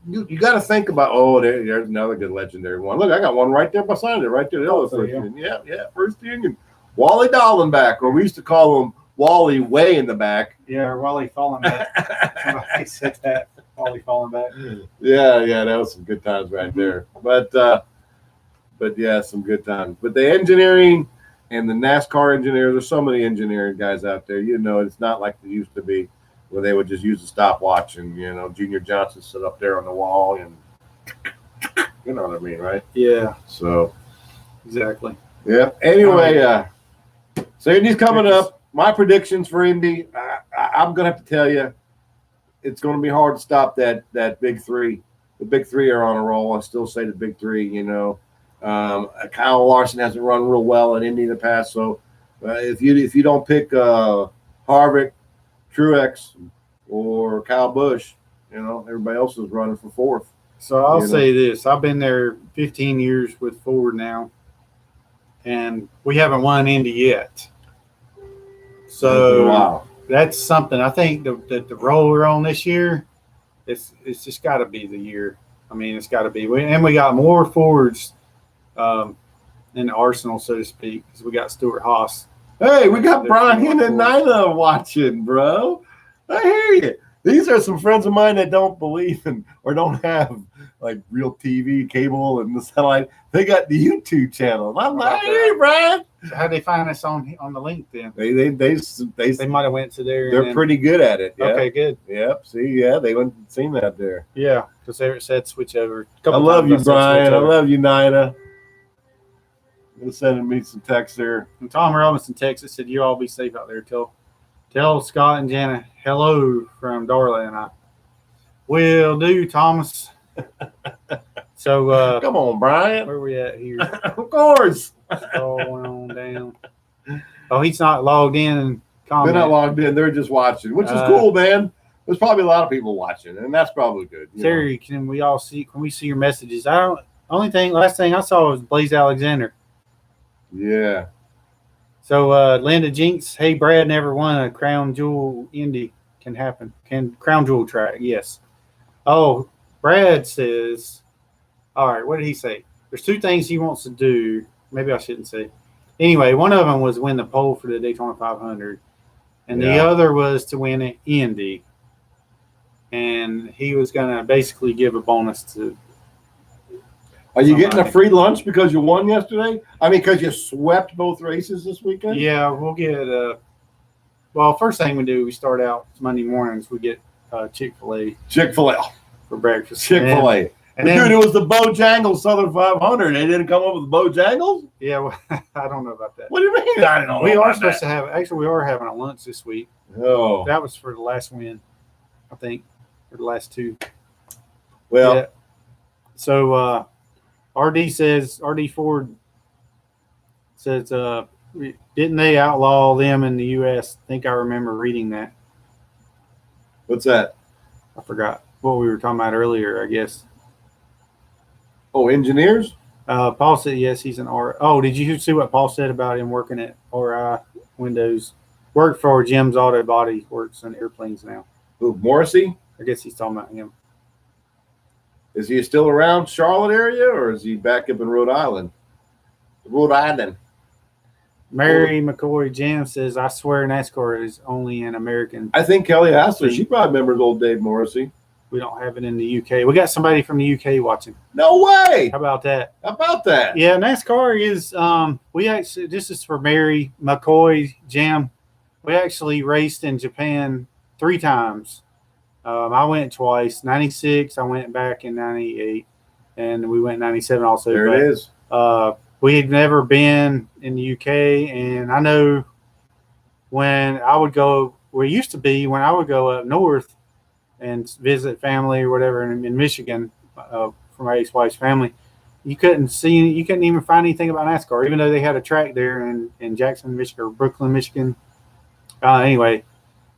Speaker 2: You got to think about. Oh, there's another good legendary one. Look, I got one right there beside it, right there. The other first union. Yeah, First Union. Wally Dallenbach, or we used to call him Wally way in the back.
Speaker 1: Yeah, or Wally falling back. Somebody said that. Wally falling back.
Speaker 2: Yeah, that was some good times right there. But yeah, some good times. But the engineering and the NASCAR engineers, there's so many engineering guys out there. You know, it's not like they used to be, where they would just use a stopwatch and Junior Johnson sit up there on the wall and you know what I mean, right?
Speaker 1: Yeah.
Speaker 2: So
Speaker 1: exactly.
Speaker 2: Yeah. Anyway, so Indy's coming up. My predictions for Indy, I'm gonna have to tell you, it's going to be hard to stop that big three. The big three are on a roll. I still say the big three. Kyle Larson hasn't run real well at Indy in the past, so if you don't pick Harvick, Truex, or Kyle Busch, everybody else is running for fourth.
Speaker 1: So I'll say this: I've been there 15 years with Ford now, and we haven't won Indy yet. So
Speaker 2: wow.
Speaker 1: That's something. I think the role we're on this year, it's just got to be the year. I mean, it's got to be. And we got more Fords in the arsenal, so to speak, because we got Stuart Haas.
Speaker 2: Hey, we got Brian and Nina watching, bro. I hear you. These are some friends of mine that don't believe in or don't have like real TV, cable, and the satellite. They got the YouTube channel. And I'm like, hey, Brian.
Speaker 1: So how'd they find us on the link then?
Speaker 2: They
Speaker 1: might have went to there.
Speaker 2: They're pretty good at it. Yeah.
Speaker 1: Okay, good.
Speaker 2: Yep. See, yeah, they went and seen that there.
Speaker 1: Yeah, because they said switch over.
Speaker 2: I love you, Brian. I love you, Nina. They're sending me some text there.
Speaker 1: And Tom Robinson texted, said, "You all be safe out there. Tell Scott and Jana hello from Darla and I." Will do, Thomas. So
Speaker 2: come on, Brian.
Speaker 1: Where are we at here?
Speaker 2: Of course.
Speaker 1: Scrolling on down. Oh, he's not logged in and comment.
Speaker 2: They're not logged in. They're just watching, which is cool, man. There's probably a lot of people watching, and that's probably good.
Speaker 1: Terry, can we see your messages? Last thing I saw was Blaze Alexander.
Speaker 2: Yeah.
Speaker 1: So Linda Jinx, hey, Brad never won a Crown Jewel Indy. Can happen. Can Crown Jewel track? Yes. Oh, Brad says, all right, what did he say? There's two things he wants to do. Maybe I shouldn't say. Anyway, one of them was win the pole for the Daytona 500, and the other was to win an Indy. And he was going to basically give a bonus to.
Speaker 2: Are you getting a free lunch because you won yesterday? I mean, because you swept both races this weekend?
Speaker 1: Yeah, we'll get well, first thing we do, we start out Monday mornings, we get Chick-fil-A.
Speaker 2: Chick-fil-A.
Speaker 1: For breakfast.
Speaker 2: Chick-fil-A. And then, dude, it was the Bojangles Southern 500. They didn't come up with Bojangles?
Speaker 1: Yeah, well, I don't know about that.
Speaker 2: What do you mean? I don't know.
Speaker 1: We are supposed to have, actually, we are having a lunch this week.
Speaker 2: Oh.
Speaker 1: That was for the last win, I think, or the last two.
Speaker 2: Well.
Speaker 1: Yeah. So, RD Ford says, didn't they outlaw them in the U.S.? I think I remember reading that.
Speaker 2: What's that?
Speaker 1: I forgot what we were talking about earlier, I guess.
Speaker 2: Oh, engineers?
Speaker 1: Paul said, yes, he's an R. Oh, did you see what Paul said about him working at RI Windows? Worked for Jim's Auto Body Works on airplanes now.
Speaker 2: Who, Morrissey?
Speaker 1: I guess he's talking about him.
Speaker 2: Is he still around Charlotte area, or is he back up in Rhode Island? Rhode Island.
Speaker 1: Mary McCoy Jam says, I swear NASCAR is only an American.
Speaker 2: I think Kelly Hassler, she probably remembers old Dave Morrissey.
Speaker 1: We don't have it in the UK. We got somebody from the UK watching.
Speaker 2: No way.
Speaker 1: How about that?
Speaker 2: Yeah,
Speaker 1: NASCAR is we actually, this is for Mary McCoy Jam. We actually raced in Japan 3 times. I went twice. 96, I went back in 98, and we went 97 also.
Speaker 2: There it is.
Speaker 1: we had never been in the UK, and I know when I would go, where it used to be when I would go up north and visit family or whatever in Michigan for my ex-wife's family, you couldn't even find anything about NASCAR, even though they had a track there in Jackson, Michigan, or Brooklyn, Michigan. Anyway,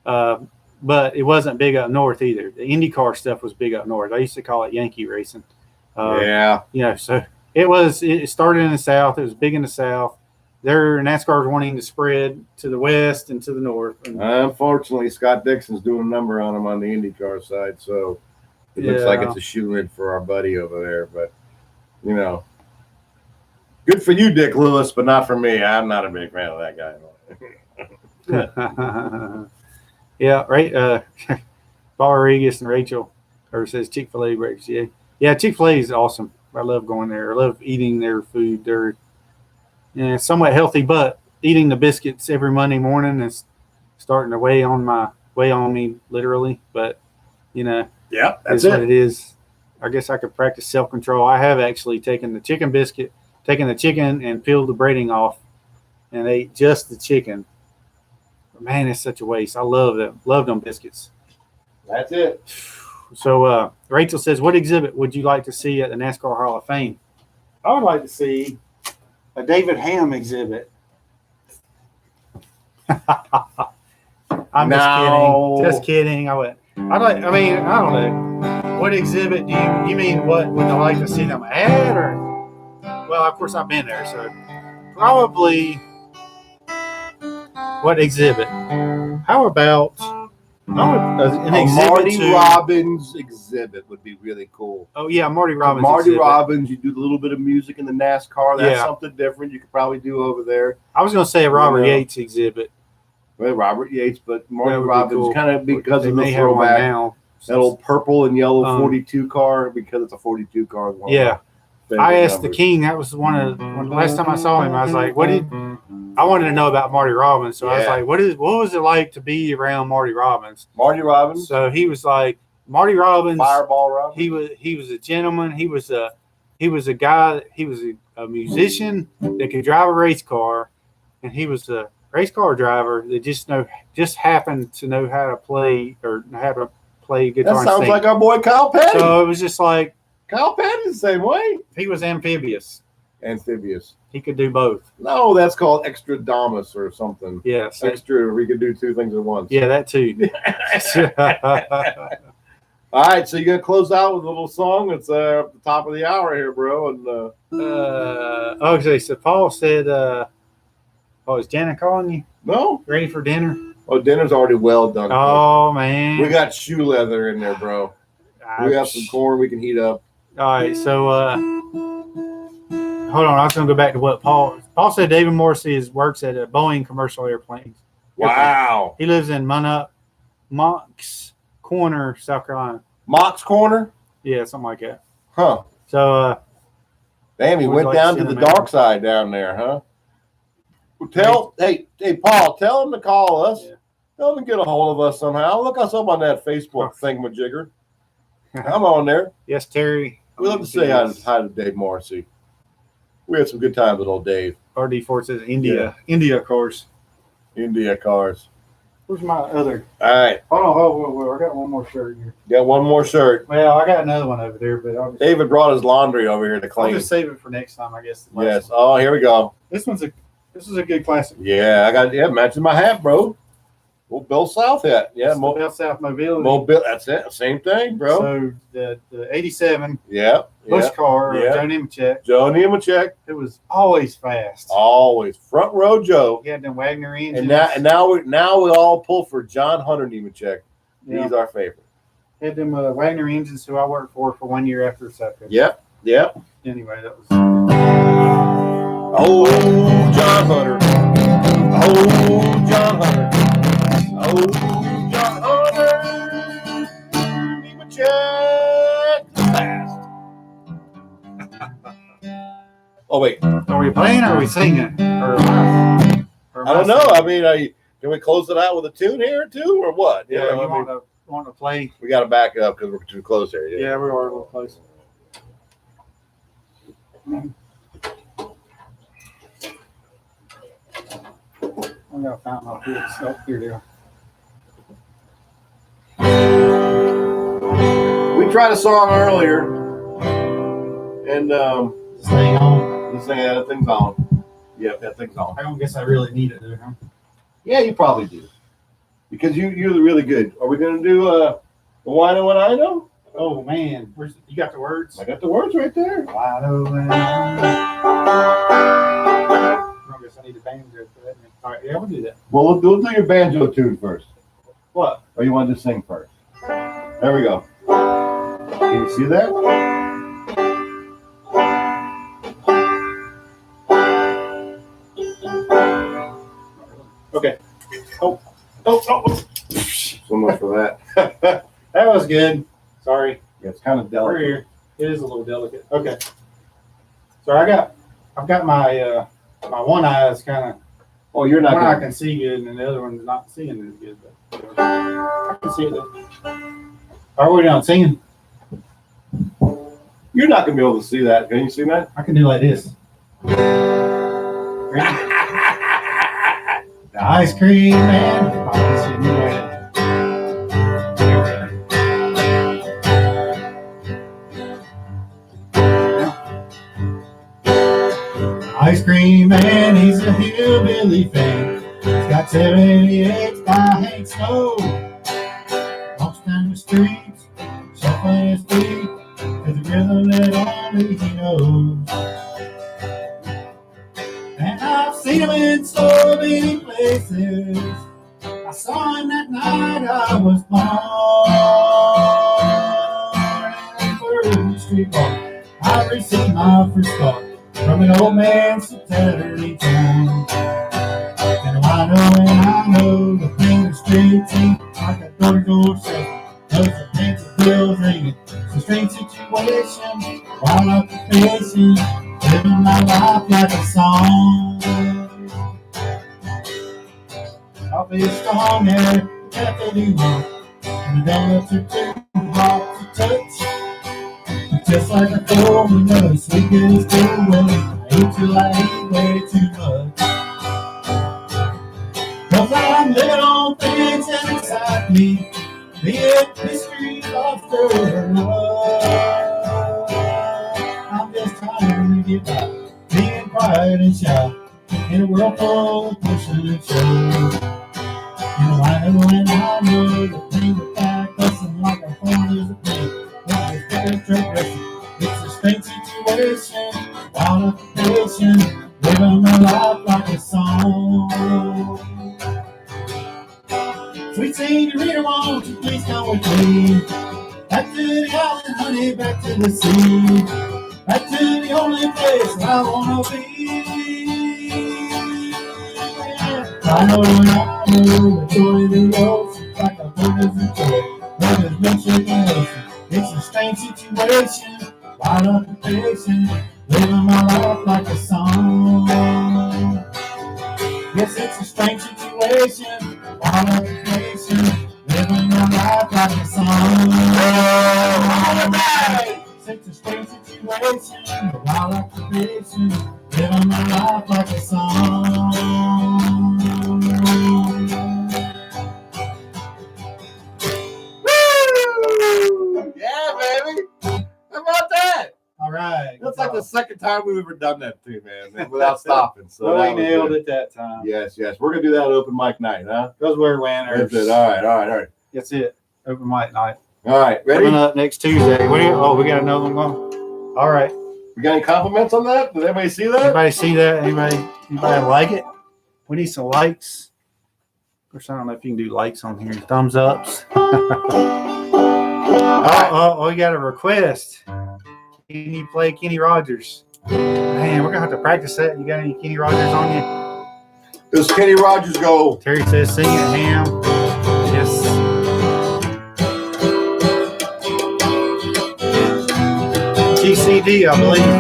Speaker 1: but it wasn't big up north either. The IndyCar stuff was big up north. I used to call it Yankee racing.
Speaker 2: Yeah.
Speaker 1: So it started in the South. It was big in the South. Their NASCAR is wanting to spread to the west and to the north. And,
Speaker 2: unfortunately, Scott Dixon's doing a number on him on the IndyCar side, so it looks like it's a shoe-in for our buddy over there. But, good for you, Dick Lewis, but not for me. I'm not a big fan of that
Speaker 1: guy. Yeah, right. Paul Rodriguez and Rachel, says Chick-fil-A breaks. Yeah, Chick-fil-A is awesome. I love going there. I love eating their food. They're somewhat healthy, but eating the biscuits every Monday morning is starting to weigh on me literally. But
Speaker 2: that's
Speaker 1: what it is. I guess I could practice self-control. I have actually taken the chicken and peeled the breading off, and ate just the chicken. But man, it's such a waste. I love them biscuits.
Speaker 2: That's it.
Speaker 1: So Rachel says, what exhibit would you like to see at the NASCAR Hall of Fame? I would like to see a David Hamm exhibit. I'm just kidding. I don't know. What exhibit do you mean? What would I like to see them at? Or, well, of course I've been there, so probably what exhibit? How about an exhibit
Speaker 2: Marty Robbins exhibit would be really cool.
Speaker 1: Oh yeah, Marty Robbins.
Speaker 2: Robbins, you do a little bit of music in the NASCAR. That's something different you could probably do over there.
Speaker 1: I was going to say a Robert Yates exhibit.
Speaker 2: Well, Robert Yates, but Marty Robbins kind of because of the throwback now. That old purple and yellow 42 car, because it's a 42 car.
Speaker 1: Yeah. I asked the King. That was the last time I saw him. I was like, I wanted to know about Marty Robbins. So I was like, what was it like to be around Marty Robbins?
Speaker 2: Marty Robbins.
Speaker 1: So he was like, Marty Robbins.
Speaker 2: Fireball Robbins.
Speaker 1: He was a gentleman. He was a guy. He was a musician that could drive a race car, and he was a race car driver that just happened to know how to play guitar.
Speaker 2: That sounds like our boy Kyle Petty.
Speaker 1: So it was just like
Speaker 2: Kyle Petty's the same way.
Speaker 1: He was amphibious.
Speaker 2: He
Speaker 1: could do both.
Speaker 2: No, that's called extradamus or something.
Speaker 1: Yes.
Speaker 2: Extra, we could do two things at once.
Speaker 1: Yeah, that too.
Speaker 2: All right, so you're going to close out with a little song. It's at the top of the hour here, bro. And
Speaker 1: okay, so Paul said, is Janet calling you?
Speaker 2: No.
Speaker 1: Ready for dinner?
Speaker 2: Oh, dinner's already well done.
Speaker 1: Oh, man.
Speaker 2: We got shoe leather in there, bro. We got some corn we can heat up.
Speaker 1: All right, so hold on. I was going to go back to what Paul said. David Morrissey works at a Boeing commercial airplanes.
Speaker 2: Wow.
Speaker 1: He lives in Moncks Corner, South Carolina.
Speaker 2: Moncks Corner?
Speaker 1: Yeah, something like that.
Speaker 2: Huh.
Speaker 1: So,
Speaker 2: damn, he went down to the dark side down there, huh? Well, hey, Paul, tell him to call us. Yeah. Tell him to get a hold of us somehow. Look us up on that Facebook thingamajigger. I'm on there.
Speaker 1: Yes, Terry.
Speaker 2: We'd love to say hi to Dave Morrissey. We had some good times with old Dave.
Speaker 1: RD4 says India. Yeah. India cars.
Speaker 2: India cars.
Speaker 1: Where's my other?
Speaker 2: All right.
Speaker 1: Hold on. I got one more shirt here.
Speaker 2: Got one more shirt.
Speaker 1: Well, I got another one over there, but
Speaker 2: David brought his laundry over here to clean.
Speaker 1: I'll just save it for next time, I guess.
Speaker 2: Yes. Oh, here we go.
Speaker 1: This is a good classic.
Speaker 2: Yeah, matching my hat, bro. Well, Bill South hat. Yeah,
Speaker 1: Bill South Mobility.
Speaker 2: Mobile. That's it. Same thing, bro.
Speaker 1: So the 87.
Speaker 2: Yeah.
Speaker 1: Push car. Joe Nemechek.
Speaker 2: Joe Nemechek.
Speaker 1: It was always fast.
Speaker 2: Always front row Joe.
Speaker 1: He had them Wagner engines.
Speaker 2: And now we all pull for John Hunter Nemechek. Yeah. He's our favorite.
Speaker 1: He had them Wagner engines who I worked for 1 year after Southfield.
Speaker 2: Yep.
Speaker 1: Anyway, that was.
Speaker 2: Oh, John Hunter. Oh, John Hunter. Oh, John Hunter. Nemechek fast. Oh, wait.
Speaker 1: Are we playing or are we singing?
Speaker 2: I don't know. I mean, can we close it out with a tune here, too, or what?
Speaker 1: Yeah, you want to play?
Speaker 2: We got to back up because we're too close here.
Speaker 1: Yeah, we are a little close. I gotta find my books. Oh, here they are.
Speaker 2: We tried a song earlier, and
Speaker 1: This thing on.
Speaker 2: that thing's on. Yep, that thing's on.
Speaker 1: I don't guess I really need it there, huh?
Speaker 2: Yeah, you probably do, because you're really good. Are we gonna do the wine and what I know?
Speaker 1: Oh man, you got the words?
Speaker 2: I got the words right there.
Speaker 1: Wide open. I guess I need a banjo for that. All right, yeah, we'll do that.
Speaker 2: Well, we'll do your banjo tune first.
Speaker 1: What?
Speaker 2: Or you want to sing first? There we go. Can you see that?
Speaker 1: Okay. Oh.
Speaker 2: So much for that.
Speaker 1: That was good. Sorry.
Speaker 2: Yeah, it's kind of delicate.
Speaker 1: Here. It is a little delicate. Okay. So I've got my my one eye is kind of.
Speaker 2: Oh, you're not.
Speaker 1: One eye
Speaker 2: Gonna...
Speaker 1: can see good, and the other one's not seeing as good. But I can see it though. Are we done singing?
Speaker 2: You're not gonna be able to see that. Can you see that?
Speaker 1: I can do like this. Ready? The ice cream man. Oh, this is new way. Ice cream man, he's a hillbilly fan. He's got 78 by Hank Snow. Walks down the streets, shuffling his feet to the rhythm that only he knows. And I've seen him in so many places. I saw him that night I was born. And First Street Bar, I received my first thought from an old man's tattered town. And I know the finger straight teeth like a door shut. Those are fancy bills ringing. It's a strange situation, wild occupation, living my life like a song. I'll be strong there, that they do want. And the donuts are too hot to touch. Just like a cold, you know, sweet goodies go away. I eat till I eat way too much. Cause I'm living on things that excite me, be it mystery, laughter, or love. I'm just trying to get by, being quiet and shy, in a world full of pushing and shows. And I know the thing that back listen like a phone is a thing. It's a strange situation, wild occupation, living my life like a song. Sweet senorita, won't you please come with me? Back to the island, honey, back to the sea. Back to the only place I wanna be. I know the joy of the ocean, like a bird is a joy, bird is no shaking ocean. It's a strange situation, wild occupation, living my life like a song. Yes, it's a strange situation, wild occupation, living my life like a song. It's a strange situation, wild occupation, living my life like a song.
Speaker 2: Yeah, baby. How about that?
Speaker 1: All right.
Speaker 2: That's like the second time we've ever done that too, man, without stopping. So
Speaker 1: well, we nailed it that time.
Speaker 2: Yes. We're gonna do that open mic night, huh?
Speaker 1: Because we're winners.
Speaker 2: That's it. All right.
Speaker 1: That's it. Open mic night.
Speaker 2: All right, ready?
Speaker 1: Coming up next Tuesday. We got another one going. All right.
Speaker 2: We got any compliments on that? Did anybody see that?
Speaker 1: Anybody see that? Anybody like it? We need some likes. Of course, I don't know if you can do likes on here. Thumbs ups. Oh, we got a request. Can you play Kenny Rogers? Man, we're gonna have to practice that. You got any Kenny Rogers on you?
Speaker 2: Does Kenny Rogers go?
Speaker 1: Terry says, "Sing it, Hamm." Yes. GCD, I believe.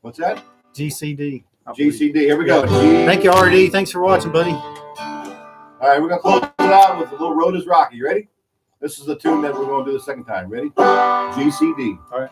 Speaker 2: What's that?
Speaker 1: GCD.
Speaker 2: GCD. Here we go.
Speaker 1: Thank you, RD. Thanks for watching, buddy.
Speaker 2: All right, we're gonna close it out with a little Road is Rocky. You ready? This is the tune that we're gonna do the second time. Ready? GCD.
Speaker 1: All right.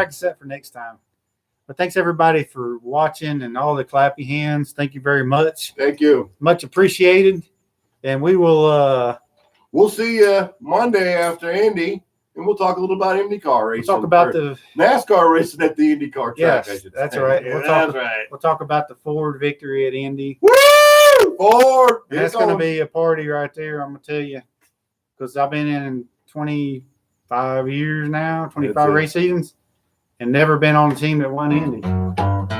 Speaker 1: practice that for next time. But thanks everybody for watching and all the clappy hands. Thank you very much.
Speaker 2: Thank you.
Speaker 1: Much appreciated. And we will
Speaker 2: we'll see you Monday after Indy, and we'll talk a little about IndyCar racing.
Speaker 1: talk about the
Speaker 2: NASCAR racing at the IndyCar track.
Speaker 1: Yes, that's right.
Speaker 2: Yeah, that's right.
Speaker 1: We'll talk about the Ford victory at Indy.
Speaker 2: Woo! Ford!
Speaker 1: And that's going to be a party right there, I'm going to tell you. Because I've been in 25 years now, 25 race seasons, and never been on a team that won Indy.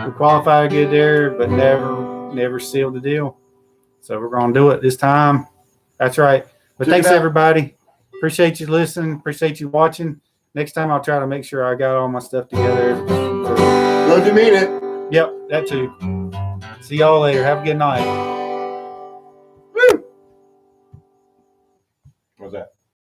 Speaker 1: We qualified good there, but never sealed the deal. So we're going to do it this time. That's right. But thanks, everybody. Appreciate you listening. Appreciate you watching. Next time I'll try to make sure I got all my stuff together.
Speaker 2: Love you, mean it.
Speaker 1: Yep, that too. See y'all later. Have a good night.
Speaker 2: What's that?